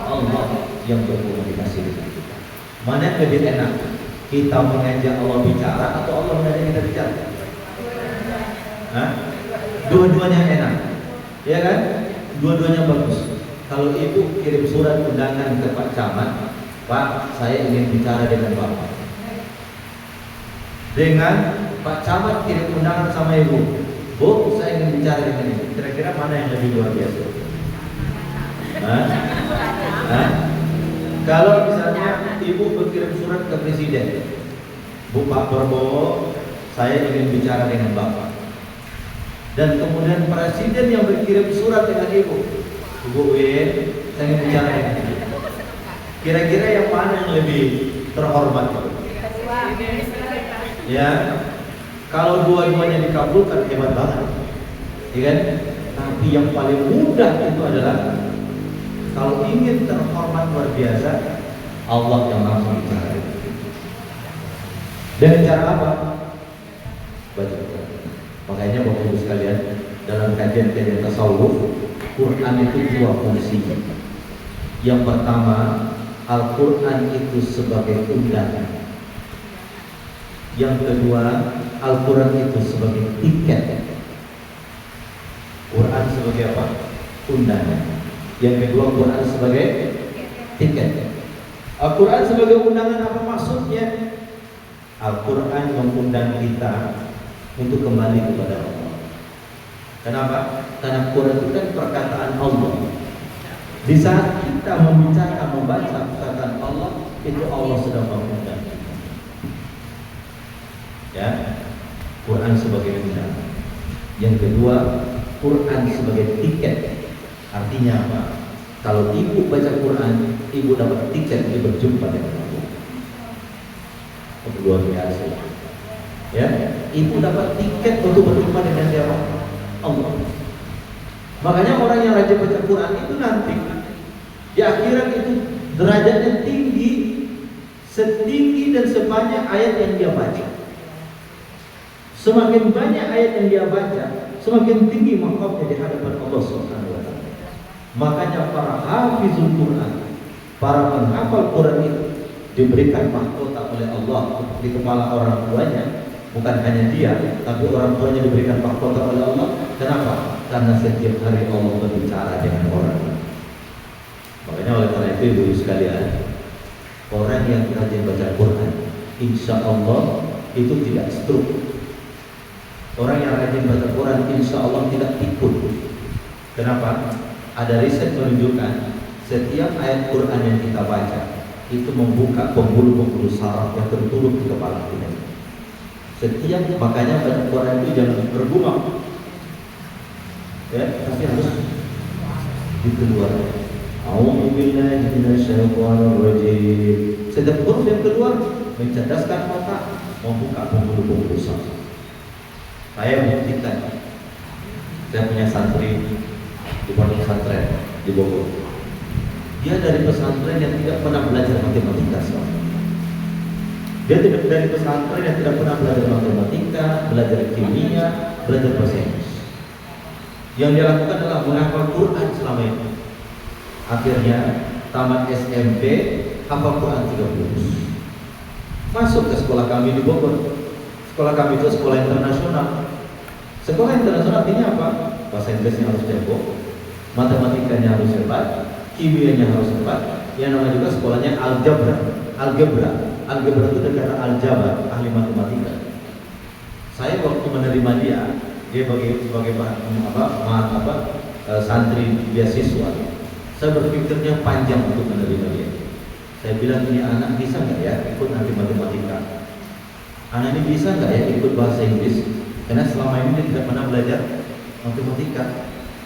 [SPEAKER 4] Allah yang berkomunikasi dengan kita. Mana yang lebih enak? Kita mengajak Allah bicara atau Allah mengajak kita bicara? Dua-duanya enak, ya kan? Dua-duanya bagus. Kalau ibu kirim surat undangan ke Pak Camat, Pak, saya ingin bicara dengan Bapak. Dengan Pak Camat kirim undangan sama ibu, Bu, saya ingin bicara dengan ibu. Kira-kira mana yang lebih luar biasa? Hah? Hah? Kalau misalnya ibu berkirim surat ke presiden, Bu Pak Prabowo, saya ingin bicara dengan Bapak. Dan kemudian presiden yang berkirim surat dengan ibu, Bu Win, saya ingin bicara dengan ibu. Kira-kira yang mana yang lebih terhormat? Ya, kalau dua-duanya dikabulkan hebat banget, ya kan? Tapi yang paling mudah itu adalah kalau ingin terhormat luar biasa, Allah yang langsung bicara. Dengan cara apa? Baca Quran. Makanya Bapak Ibu sekalian, dalam kajian tasawuf, Quran itu dua fungsi. Yang pertama, Al-Quran itu sebagai undangan. Yang kedua, Al-Quran itu sebagai tiket. Quran sebagai apa? Undangan. Yang kedua, Quran sebagai tiket. Al-Quran sebagai undangan apa maksudnya? Al-Quran mengundang kita untuk kembali kepada Allah. Kenapa? Karena Quran itu kan perkataan Allah. Di saat kita membaca perkataan Allah, itu Allah sedang mengundang kita. Ya, Quran sebagai undangan. Yang kedua, Quran sebagai tiket. Artinya apa? Kalau ibu baca Quran, ibu dapat tiket untuk berjumpa dengan Allah. Luar biasa. Ya, ibu dapat tiket untuk berjumpa dengan siapa? Allah. Makanya orang yang rajin baca Quran itu nanti di akhirat itu derajatnya tinggi, setinggi dan sebanyak ayat yang dia baca. Semakin banyak ayat yang dia baca, semakin tinggi maqamnya di hadapan Allah Subhanahu wa taala. Makanya para hafizul Quran, para penghafal Quran itu diberikan mahkota oleh Allah di kepala orang tuanya. Bukan hanya dia, tapi orang tuanya diberikan mahkota oleh Allah. Kenapa? Karena setiap hari Allah berbicara dengan orang. Makanya oleh karena itu ibu sekalian, orang yang rajin baca Quran, insya Allah itu tidak stroke. Orang yang rajin baca Quran, insya Allah tidak pikun. Kenapa? Ada riset menunjukkan setiap ayat Quran yang kita baca itu membuka pembuluh-pembuluh saraf yang tertutup di kepala kita. Setiap, makanya baca Quran itu jangan bergumam, ya, tapi harus dikeluarkan. A'udzubillahi minasyaitonirrajim. Setiap huruf yang keluar mencerdaskan otak, membuka pembuluh-pembuluh saraf. Saya buktikan. Saya punya santri di pondok pesantren di Bogor. Dia dari pesantren yang tidak pernah belajar matematika. Dia tidak dari pesantren yang tidak pernah belajar matematika, belajar kimia, belajar bahasa Inggris. Yang dia lakukan adalah menghafal Quran selama ini. Akhirnya tamat SMP, hafal Quran 3 juz. Masuk ke sekolah kami di Bogor. Sekolah kami itu sekolah internasional. Sekolah internasional artinya apa? Bahasa Inggrisnya harus jago, matematikanya harus hebat, kimianya harus hebat. Yang namanya juga sekolahnya algebra itu dari kata aljabar, ahli matematika. Saya waktu menerima dia sebagai santri beasiswa. Saya berpikirnya panjang untuk menerima dia. Saya bilang, ini anak bisa nggak ya ikut nanti matematika? Anak ini bisa nggak ya ikut bahasa Inggris? Karena selama ini dia tidak pernah belajar matematika.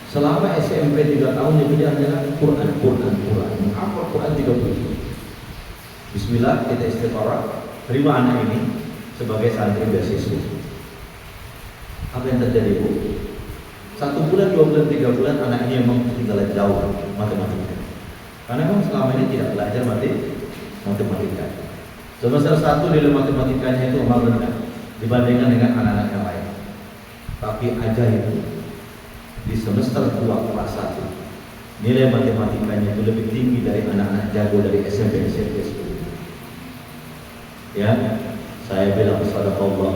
[SPEAKER 4] Selama SMP 3 tahun dia adalah Quran. Apa Quran 30? Bismillah, kita istikharah, terima anak ini sebagai santri beasiswa. Apa yang terjadi, Bu? 1 bulan, 2 bulan, 3 bulan anak ini memang ketinggalan jauh matematika. Karena memang selama ini tidak belajar matematika. Semester 1 nilai matematikanya itu amat rendah dibandingkan dengan anak-anak yang lain. Tapi ajaib, di semester 2 kelas 1 nilai matematikanya itu lebih tinggi dari anak-anak jago dari SMP 10. Ya, saya bilang sadaqallah,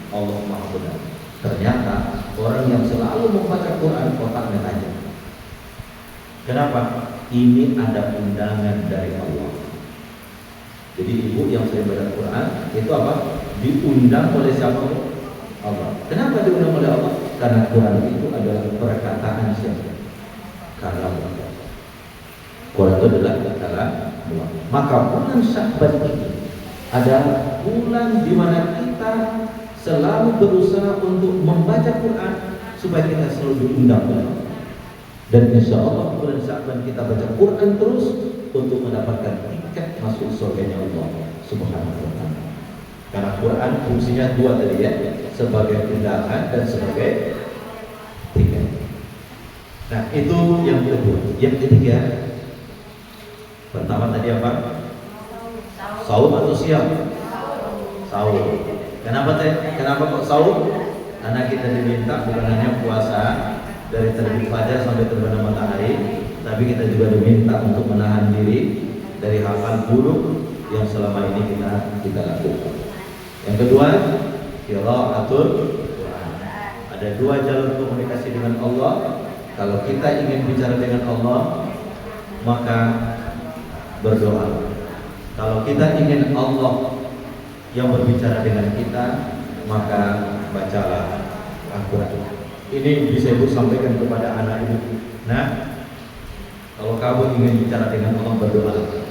[SPEAKER 4] Allah Maha benar. Ternyata orang yang selalu membaca Quran otaknya tajam. Kenapa? Ini ada undangan dari Allah. Jadi ibu yang sering baca Quran itu apa? Diundang oleh siapa? Allah. Kenapa diundang oleh Allah? Karena Quran itu adalah perkataan siapa? Kalam Allah. Quran itu adalah kalam Allah. Maka bulan Sya'ban ini adalah bulan di mana kita selalu berusaha untuk membaca Quran supaya kita selalu diundang oleh Allah. Dan insya Allah bulan Sya'ban kita baca Quran terus untuk mendapatkan tiket masuk surganya Allah Subhanahu wa ta'ala. Karena Quran fungsinya dua tadi ya, sebagai undangan dan sebagai tiket. Nah, itu yang kedua. Yang ketiga, pertama tadi apa? Saum atau siam? Saum. Kenapa kok saum? Karena kita diminta bukan hanya puasa dari terbit fajar sampai terbenam matahari, tapi kita juga diminta untuk menahan diri dari hal-hal buruk yang selama ini kita lakukan. Yang kedua, qiraatul Quran. Ada dua jalur komunikasi dengan Allah. Kalau kita ingin bicara dengan Allah, maka berdoa. Kalau kita ingin Allah yang berbicara dengan kita, maka bacalah Al-Quran. Ini bisa Ibu sampaikan kepada anak Ibu. Nah, kalau kamu ingin bicara dengan Allah, berdoa.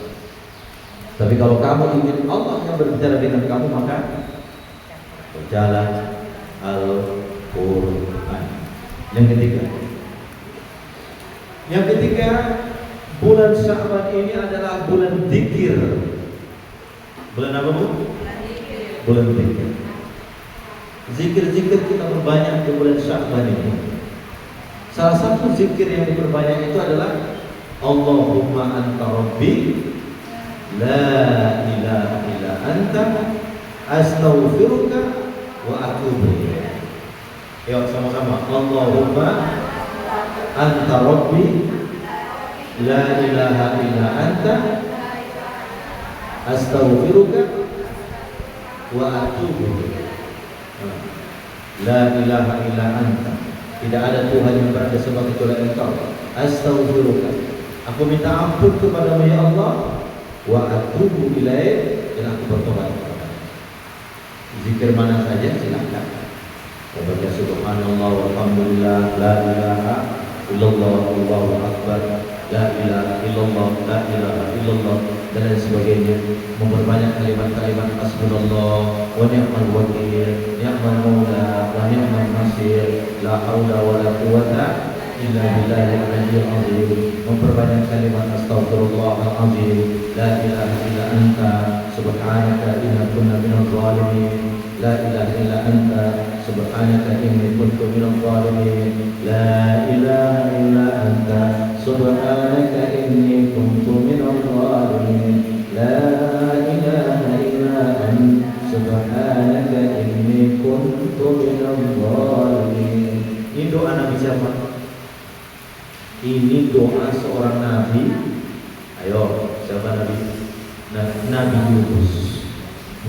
[SPEAKER 4] Tapi kalau kamu ingin Allah yang berbicara dengan kamu, maka bacalah Al-Quran. Yang ketiga, bulan Sya'ban ini adalah bulan zikir. Bulan apa, Bu? Bulan zikir. Zikir-zikir kita berbanyak di bulan Sya'ban ini. Salah satu zikir yang diperbanyak itu adalah Allahumma anta rabbi la ilaha illa anta astaghfiruka wa atubu ilaik. Ayo sama-sama. Allahumma anta rabbi la ilaha illa anta astaghfiruka wa atubu ilaik. La ilaha illa anta, tidak ada Tuhan yang berada sebab kecuali Engkau. Astaghfiruka, aku minta ampun kepadamu ya Allah. Wa atubu ilaik, dan aku bertobat kepadamu. Zikir mana saja silakan. Baca subhanallah walhamdulillah la ilaha illallah wallahu akbar la ilaha illallah la ilaha illallah dan lain sebagainya. Memperbanyak kalimat-kalimat hasbunallah wa ni'mal wakil, ni'mal maula wa ni'mal nasir, la haula wa la quwwata illa billahil aliyyil azim. Memperbanyak kalimat astaghfirullahal azim, la ilaha illa anta subhanaka inna kunna minadh dhalimin, la ilaha illa anta subhanaka inni kuntu minadh dhalimin, la ilaha illa anta subhanaka inni kuntu minadh dhalimin, la ilaha illa anta subhanaka inni kuntu minadh dhalimin. Ini doa Nabi siapa? Ini doa seorang Nabi. Ayo, siapa Nabi? Nabi Yunus.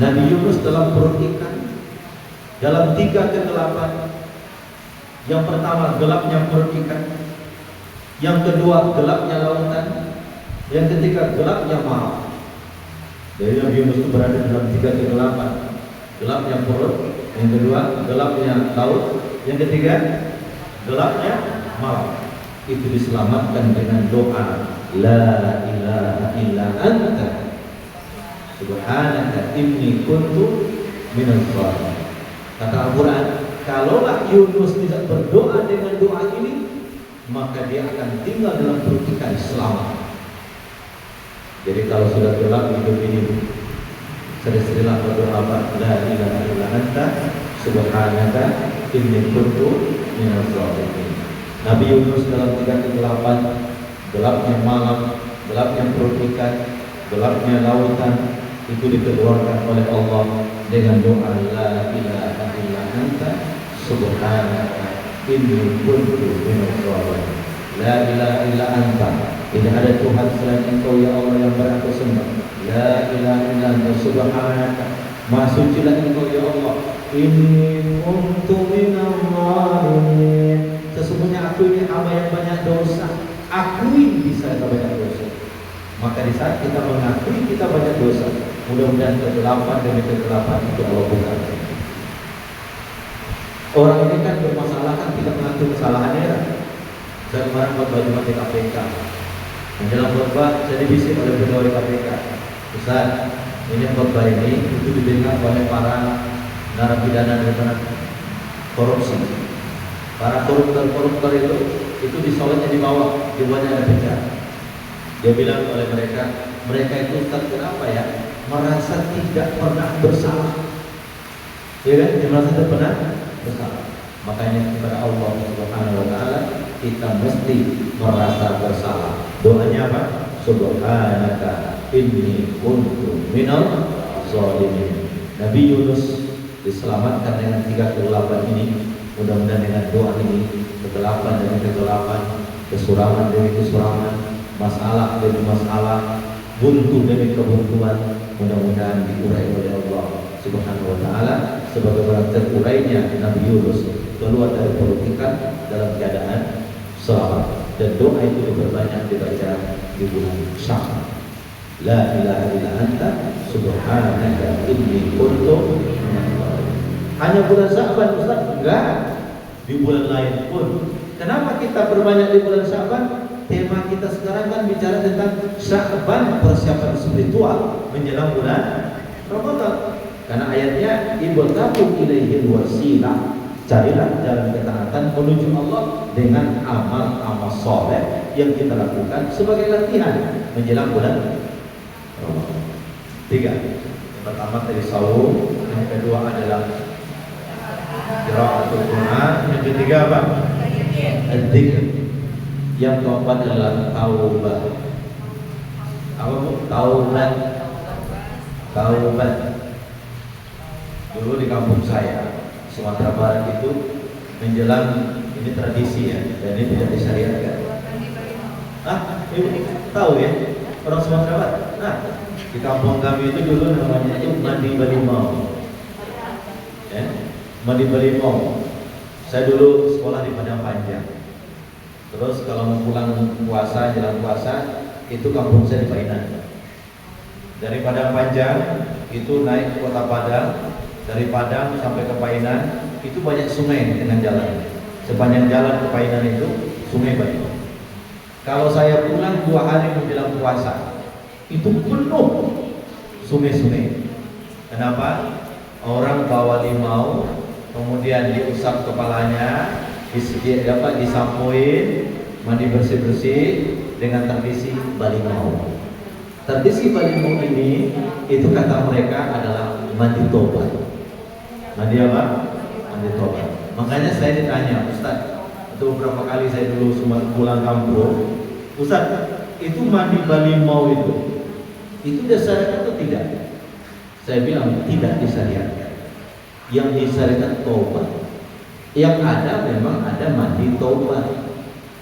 [SPEAKER 4] Nabi Yunus dalam perut ikan, dalam 3 kegelapan. Yang pertama gelapnya perut ikan, yang kedua gelapnya lautan, yang ketiga gelapnya malam. Jadi Nabi Yunus itu berada dalam 3 kegelapan. Gelapnya perut, yang kedua gelapnya laut, yang ketiga gelapnya malam. Itu diselamatkan dengan doa la ilaha illa anta subhanaka inni kuntu minadh dhalimin. Kata Al-Quran, kalaulah Yunus tidak berdoa dengan doa ini, maka dia akan tinggal dalam perut ikan selamat. Jadi kalau sudah gelap hidup ini, sering-seringlah berdoa la ilaha illa anta subhanaka inni kuntu minadh dhalimin. Nabi Yunus dalam 3 kegelapan, gelapnya malam, gelapnya perut ikan, gelapnya lautan, itu dikeluarkan oleh Allah dengan doa la ilaha illa anta subhanaka inni kuntu minadh dhalimin. La ilaha illa anta, tidak ada Tuhan selain Engkau ya Allah yang berhak sembah. La ilaha illa anta subhanaka, maha sucilah Engkau ya Allah. Inni kuntu minadh dhalimin, sesungguhnya aku ini hamba yang banyak dosa. Akui bisa kita banyak dosa. Maka di saat kita mengakui kita banyak dosa, mudah-mudahan kegelapan demi kegelapan itu Allah buka. Orang ini kan bermasalah kan tidak mengakui kesalahannya kan. Saya kemarin khotbah Jumat di KPK. Menjelang khotbah saya dibisik oleh pegawai KPK. Ustaz, ini khotbah ini itu didengar oleh para narapidana dan korupsi. Para koruptor itu disolatnya di bawah, di bawahnya ada penjara. Dia bilang oleh mereka itu Ustaz kenapa ya? Merasa tidak pernah bersalah. Ya kan? Dia merasa tidak pernah bersalah. Makanya kepada Allah Subhanahu wa taala kita mesti merasa bersalah. Doanya apa? Subhanaka inni kuntu minal zalimin. Nabi Yunus diselamatkan dengan 3 kegelapan ini. Mudah-mudahan dengan doa ini, kegelapan demi kegelapan, kesuraman demi kesuraman, masalah demi masalah, buntu demi kebuntuan, mudah-mudahan diurai oleh Allah Subhanahu wa taala sebagaimana terurainya Nabi Yunus keluar dari perutikan dalam keadaan selamat. Dan doa itu berbanyak dibaca di bulan Syawal. La ilaha illa anta subhanaka inni kuntu minadh dhalimin. Hanya bulan Sya'ban Ustaz? Enggak. Di bulan lain pun. Kenapa kita berbanyak di bulan Sya'ban? Tema kita sekarang kan bicara tentang Sya'ban, persiapan spiritual menjelang bulan Ramadan. Karena ayatnya ibtaghuu ilaihil wasilah. Carilah jalan ketaatan menuju Allah dengan amal-amal soleh yang kita lakukan sebagai latihan menjelang bulan Ramadan. 3. Yang pertama tadi saum, yang kedua adalah qiraatul Quran, yang ketiga apa? Dzikir. Yang keempat adalah taubat. Apa Bu? Taubat. Dulu di kampung saya Sumatera Barat itu menjelang ini tradisi ya, dan ini tidak disyariatkan. Ibu tahu ya orang Sumatera Barat? Di kampung kami itu dulu namanya itu mandi balimau. Ya, mandi balimau. Saya dulu sekolah di Padang Panjang. Terus kalau mau pulang puasa, jelang puasa, itu kampung saya di Painan. Dari Padang Panjang itu naik ke Kota Padang. Dari Padang sampai ke Painan itu banyak sungai dengan jalan. Sepanjang jalan ke Painan itu sungai banyak. Kalau saya pulang 2 hari menjelang puasa itu penuh sungai-sungai. Kenapa? Orang bawa limau, kemudian diusap kepalanya, disampuin, mandi bersih-bersih dengan tradisi balimau. Tradisi balimau ini itu kata mereka adalah mandi tobat. Mandi apa? Mandi tobat. Makanya saya ditanya, Ustaz, itu beberapa kali saya dulu pulang kampung, Ustaz, itu mandi balimau itu disyariatkan atau tidak? Saya bilang tidak disyariatkan. Yang disyariatkan tobat. Yang ada memang ada mandi tobat.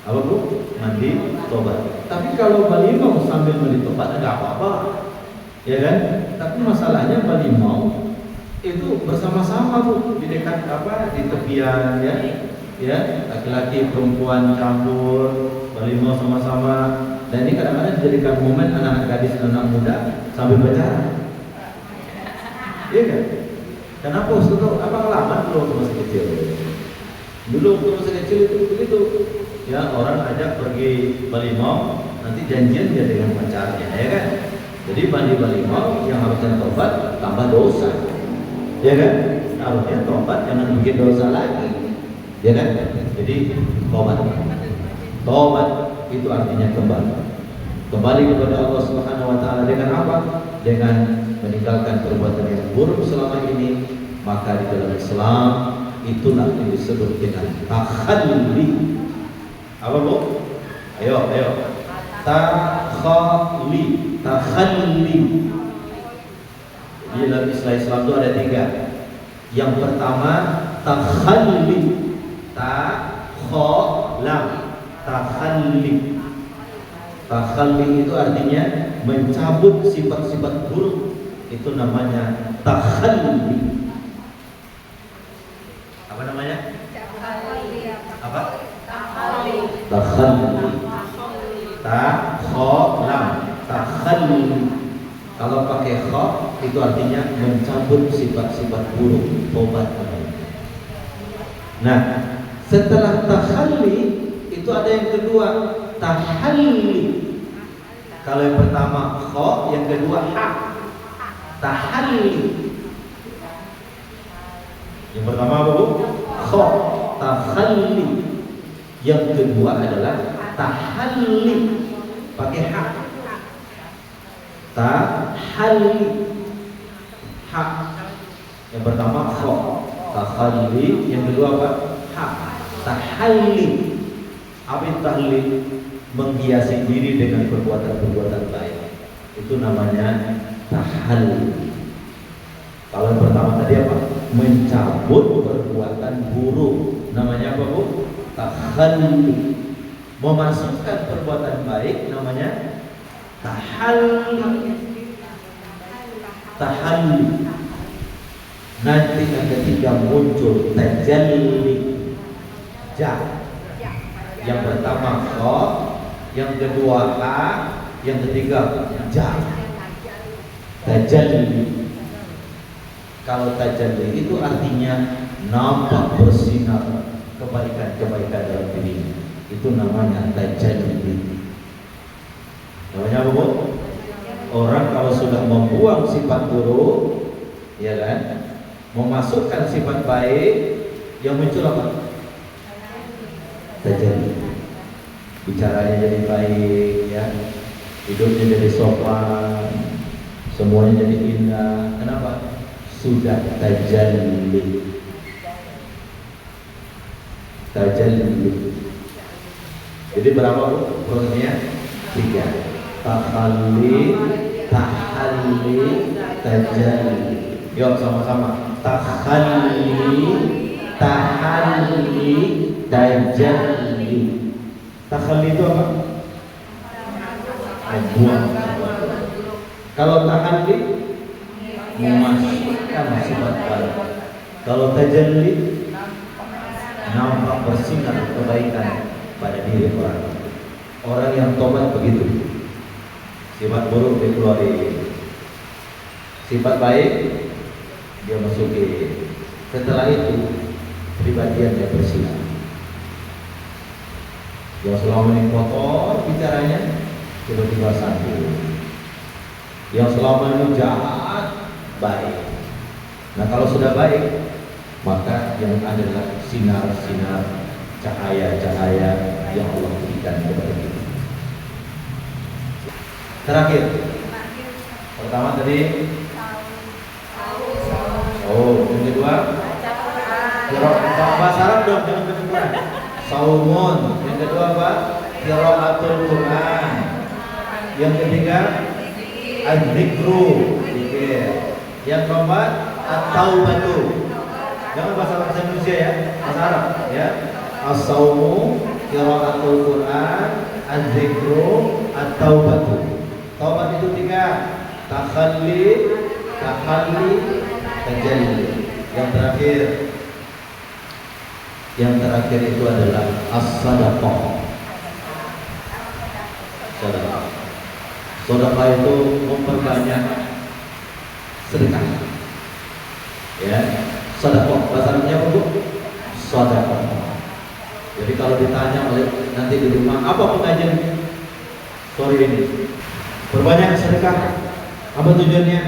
[SPEAKER 4] Apa Bu? Mandi tobat. Tapi kalau balimau sambil mandi tobat ada apa-apa, ya kan? Tapi masalahnya balimau itu bersama-sama Bu di dekat di tepian ya laki-laki perempuan campur balimau sama-sama, dan ini kadang-kadang dijadikan momen anak-anak gadis dan anak muda sambil berjalan. Iya kan? Kenapa Ustaz? Apa ngelamat dulu waktu masih kecil? Dulu waktu masih kecil itu begitu. Ya, orang ajak pergi balimau, nanti janjian dia dengan pacarnya, ya kan? Jadi mandi balimau yang harusnya tobat tambah dosa. Ya kan? Harusnya tobat, jangan bikin dosa lagi. Ya kan? Jadi tobat. Tobat itu artinya kembali kepada Allah Subhanahu wa taala dengan apa? Dengan meninggalkan perbuatan yang buruk selama ini. Maka di dalam Islam itulah yang disebut dengan takhalli. Apa Bu? Ayo. Takhalli. Di dalam istilah Islam itu ada 3. Yang pertama takhalli. Takhalli itu artinya mencabut sifat-sifat buruk. Itu namanya takhalli. Apa namanya? Apa? Takhalli. Kalau pakai kha itu artinya mencabut sifat-sifat buruk, tobat. Nah, setelah takhalli itu ada yang kedua, tahalli. Kalau yang pertama kha, yang kedua ha. Tahalli. Yang pertama apa Bu? Kha, tahalli. Yang kedua adalah tahalli. Pakai ha. Tahalli. Ha. Yang pertama kha, tahalli. Yang kedua apa? Ha. Tahalli. Apa itu tahalli? Menghiasi diri dengan perbuatan-perbuatan baik. Itu namanya tahalli. Kalau yang pertama tadi apa? Mencabut perbuatan buruk. Namanya apa Bu? Tahalli. Memasukkan perbuatan baik namanya tahalli. Tahalli. Nanti yang ketiga muncul tajalli. Yang pertama kha, yang kedua ha, yang ketiga ja. Tajalli. Kalau tajalli itu artinya nampak bersinar kebaikan-kebaikan dalam diri. Itu namanya tajalli. Namanya apa Bu? Orang kalau sudah membuang sifat buruk, ya kan, memasukkan sifat baik, yang muncul apa? Tajalli. Bicaranya jadi baik, ya, hidupnya jadi sopan, semuanya jadi indah. Kenapa? Sudah tajalli. Tajalli. Jadi berapa Bu? Prosesnya 3. Takhalli, tahalli, tajalli. Yuk sama-sama. Takhalli, tahalli, tajalli. Takhalli itu apa? Membuang. Kalau tahalli, memasukkan sifat baik. Kalau tajalli, nampak bersinar kebaikan pada diri orang. Orang yang tobat begitu. Sifat buruk dikeluari, sifat baik dia masuki. Setelah itu pribadian dia bersinar. Yang selama ini kotor bicaranya tiba-tiba santun. Yang selama ini jahat baik. Nah kalau sudah baik, maka yang adalah sinar-sinar cahaya-cahaya yang Allah berikan kepada kita. Terakhir, pertama tadi yang kedua bahasa Arab dong, jangan kedengeran. Saumun. Yang kedua apa? Qiraatul Quran. Yang ketiga az-zikru, zikir. Yang keempat at-taubatu. Jangan bahasa Indonesia ya, bahasa Arab ya. As-saumu, qiraatul Quran, az-zikru, at-taubatu. Taubat itu 3. Takhalli, tahalli, tajalli. Yang terakhir itu adalah as-sadaqah. Sedekah. Sedekah itu memperbanyak sedekah. Ya, sedekah. Bahasa Arabnya apa Bu? Sedekah. Jadi kalau ditanya oleh nanti di rumah apa pengajian sore ini, perbanyak sedekah. Apa tujuannya?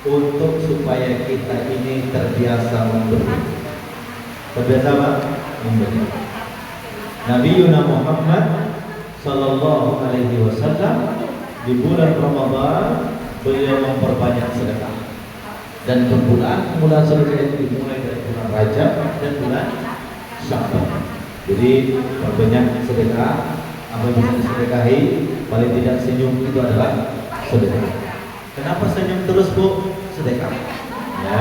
[SPEAKER 4] Untuk supaya kita ini terbiasa memberi. Terbiasa apa? Memberi. Nabi Muhammad Sallallahu Alaihi Wasallam di bulan Ramadan beliau memperbanyak sedekah. Dan bulan sedekah itu dimulai dari bulan Rajab dan bulan Sya'ban. Jadi perbanyak sedekah. Apa yang bisa disedekahi, paling tidak senyum itu adalah sedekah. Kenapa senyum terus Bu? Sedekah. Ya,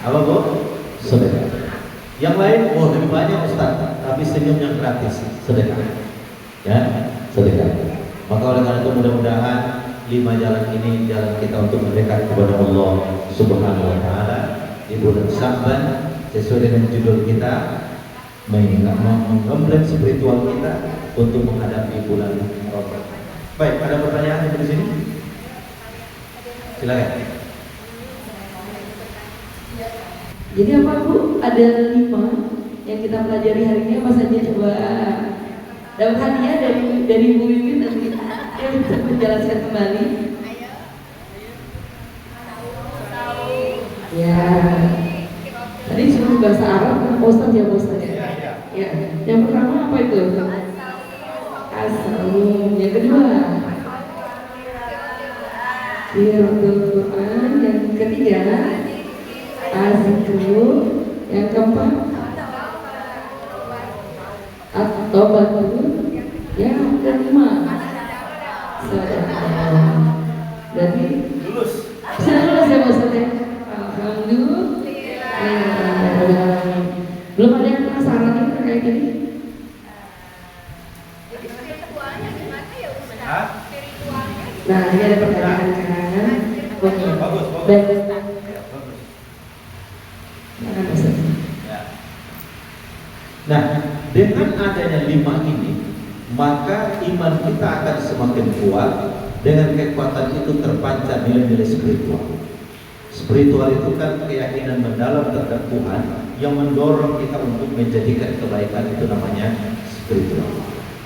[SPEAKER 4] apa Bu? Sedekah. Yang lain, lebih banyak Ustaz, tapi senyum yang gratis, sedekah. Ya, sedekah. Maka oleh karena itu mudah-mudahan 5 jalan ini jalan kita untuk mendekat kepada Allah Subhanahu Wa Taala di bulan Sya'ban sesuai dengan judul kita, menggembleng spiritual kita untuk menghadapi bulan Ramadan. Baik, ada pertanyaan di sini? Silakan.
[SPEAKER 2] Jadi apa Bu? Ada 5
[SPEAKER 1] yang kita pelajari hari ini apa saja coba? Dapat hadiah dari Bu Wiwin nanti dia bisa menjelaskan kembali. Ya, tadi suruh bahasa Arab kan Ustaz ya Ustaz ya. Ya, yang pertama apa itu? Asal. Yang kedua, Qiraatul Quran. Yang ketiga, Azikru. Yang keempat, At-Tobatu. Yang kelima, Sedekah. Berarti
[SPEAKER 5] Lulus.
[SPEAKER 1] bisa lulus ya Ustaz ya? Alhamdulillah. Belum ada yang penasaran ini terkait ini?
[SPEAKER 5] Hah?
[SPEAKER 1] Nah, ini ada pertanyaan kan? Oke.
[SPEAKER 5] Bagus.
[SPEAKER 1] Baik.
[SPEAKER 5] Ya, bagus.
[SPEAKER 1] Silakan, Ustaz.
[SPEAKER 5] Ya.
[SPEAKER 4] Nah, dengan adanya 5 ini, maka iman kita akan semakin kuat. Dengan kekuatan itu terpancar nilai-nilai spiritual. Spiritual itu kan keyakinan mendalam terhadap Tuhan yang mendorong kita untuk menjadikan kebaikan, itu namanya spiritual.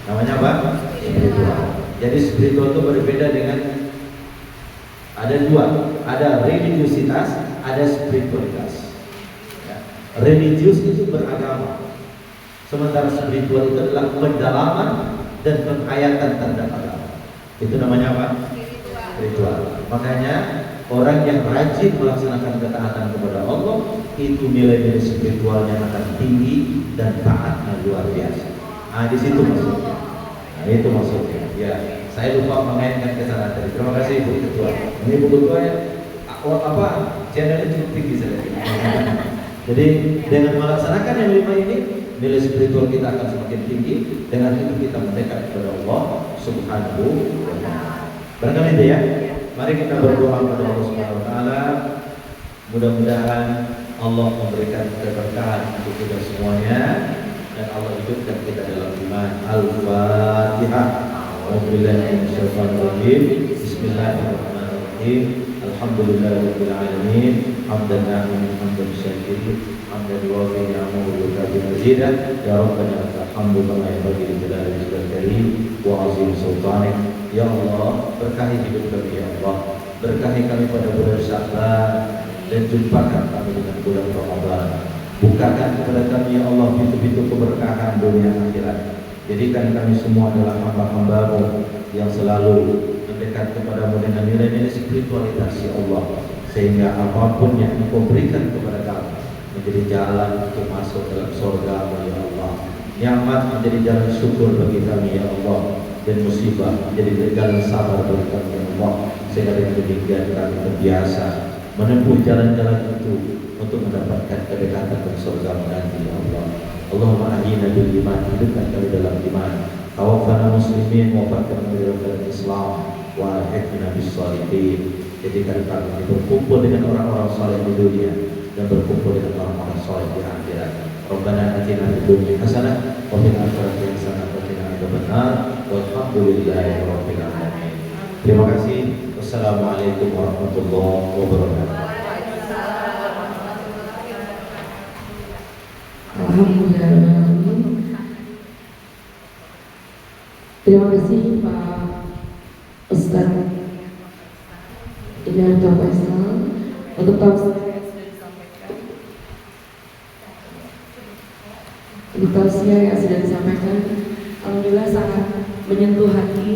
[SPEAKER 4] Namanya apa? Spiritual. Jadi spiritual itu berbeda dengan ada dua, ada religiusitas, ada spiritualitas. Ya. Religius itu beragama, sementara spiritual itu adalah pendalaman dan penghayatan terhadap agama. Itu namanya apa? Spiritual. Makanya orang yang rajin melaksanakan ketaatan kepada Allah, itu nilai-nilai spiritualnya akan tinggi dan taatnya luar biasa. Nah, di situ maksudnya. Nah, itu maksudnya. Ya, saya lupa mengaitkan ke sana tadi. Terima kasih Ibu Ketua. Ini Ibu Ketua ya, channelnya cukup tinggi saya. Jadi dengan melaksanakan yang 5 ini, nilai spiritual kita akan semakin tinggi. Dengan itu kita mendekat kepada Allah Subhanahu wa Ta'ala. Barangkali itu ya. Mari kita berdoa kepada Allah Subhanahu wa Ta'ala. Mudah-mudahan Allah memberikan keberkahan untuk kita semuanya dan Allah hidupkan kita dalam iman. Al-Fatihah. Bismillahirrahmanirrahim. Alhamdulillahirabbil alamin. Hamdan na'iman hamdan syakirin. Hamdan wafi ni'amahu wa kabil mazidah. Ya Rabbana alhamdu kama yanbaghi li jalali wajhikal karim wa 'azim sultanik. Ya Allah, berkahi hidup kami ya Allah. Berkahi kami pada bulan Sya'ban dan jumpakan kami dengan bulan Ramadan. Bukakan kepada kami ya Allah pintu-pintu keberkahan dunia akhirat. Jadikan kami semua adalah hamba-hamba-Mu yang selalu mendekat kepadamu dengan nilai-nilai spiritualitas ya Allah, sehingga apapun yang Engkau berikan kepada kami menjadi jalan untuk masuk dalam surga-Mu ya Allah. Nikmat menjadi jalan syukur bagi kami ya Allah, dan musibah menjadi jalan sabar bagi kami ya Allah, sehingga dengan demikian kami terbiasa menempuh jalan-jalan itu untuk mendapatkan kedekatan ke surga nanti ya Allah. Allahumma ahyina bil iman, hidupkan kami dalam iman. Tawaffana muslimin, wafatkan kami dalam Islam, wa alhiqna bis shalihin. Jadikan kami berkumpul dengan orang-orang saleh di dunia dan berkumpul dengan orang-orang saleh di akhirat. Rabbana atina fid dunya hasanah wa fil akhirati hasanah wa qina adzabannar. Walhamdulillahi rabbil alamin. Terima kasih. Wassalamualaikum warahmatullahi wabarakatuh.
[SPEAKER 1] Alhamdulillah. Terima kasih Pak Ustaz Idarto Faisal untuk tausiah yang sudah disampaikan. Alhamdulillah sangat menyentuh hati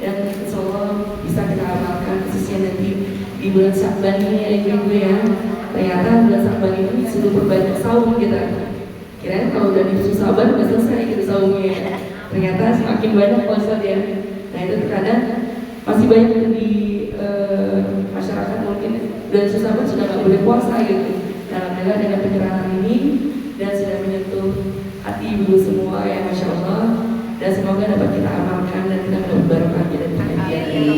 [SPEAKER 1] dan insya Allah bisa kita amalkan, khususnya nanti di bulan Sya'ban ini ya Ibu ya. Ternyata bulan Sya'ban ini sudah berbanyak saum kita. Kirain kalau udah di Sya'ban udah selesai gitu saumnya. Ternyata semakin banyak Ustaz ya. Nah itu terkadang masih banyak di masyarakat mungkin bulan Sya'ban sudah nggak boleh puasa gitu. Nah alhamdulillah dengan penyerahan ini dan sudah menyentuh hati ibu semua ya Masya Allah, dan semoga dapat kita amalkan dan kita mendapat barokahnya dan pengajian ini.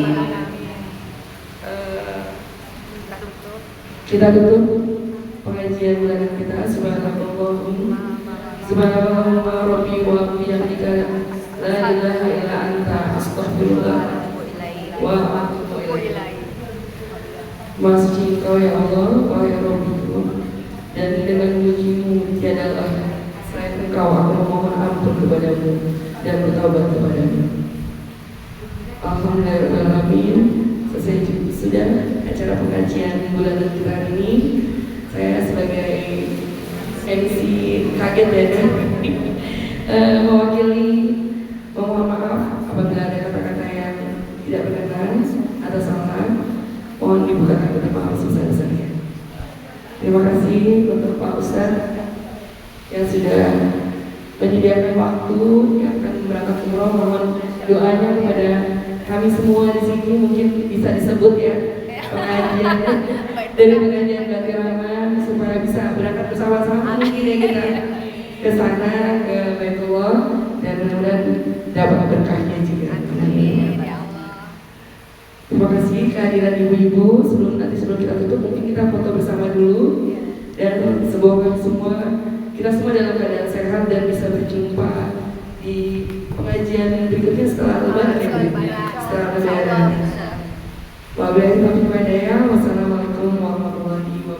[SPEAKER 1] Kita tutup pengajian bulanan kita. Subhanallah rabbi wa bihamdika la ilaha illa anta astaghfirullah wa atubu ilaik. Masjid kau ya Allah, kau ya Rabbiku, dan dengan mujimu tiadalah Engkau, aku memohon ampun kepadamu dan bertaubat kepadamu. Alhamdulillahirrahmanirrahim. Selesai sudah acara pengajian bulan kita hari ini. Saya sebagai MC kaget ya, mewakili memohon maaf apabila ada kata-kata yang tidak berkenan atau salah. Mohon dibukakan kepada maaf sebesar-besarnya. Terima kasih untuk Pak Ustadz yang sudah menyediakan waktu yang akan berangkat umroh. Mohon doanya kepada kami semua di sini, mungkin bisa disebut ya pengajian dari pengajian Baitur Rahman supaya bisa berangkat bersama-sama mungkin ya kita ke sana ke Baitullah dan mudah-mudahan dapat berkahnya juga. Terima kasih kehadiran ibu-ibu. Sebelum kita tutup mungkin kita foto bersama dulu dan semoga kita semua dalam keadaan sehat dan bisa berjumpa di pengajian berikutnya setelah Lebaran ya, setelah Lebaran. Wabillahi taufiq wal hidayah. Wassalamualaikum warahmatullahi wabarakatuh.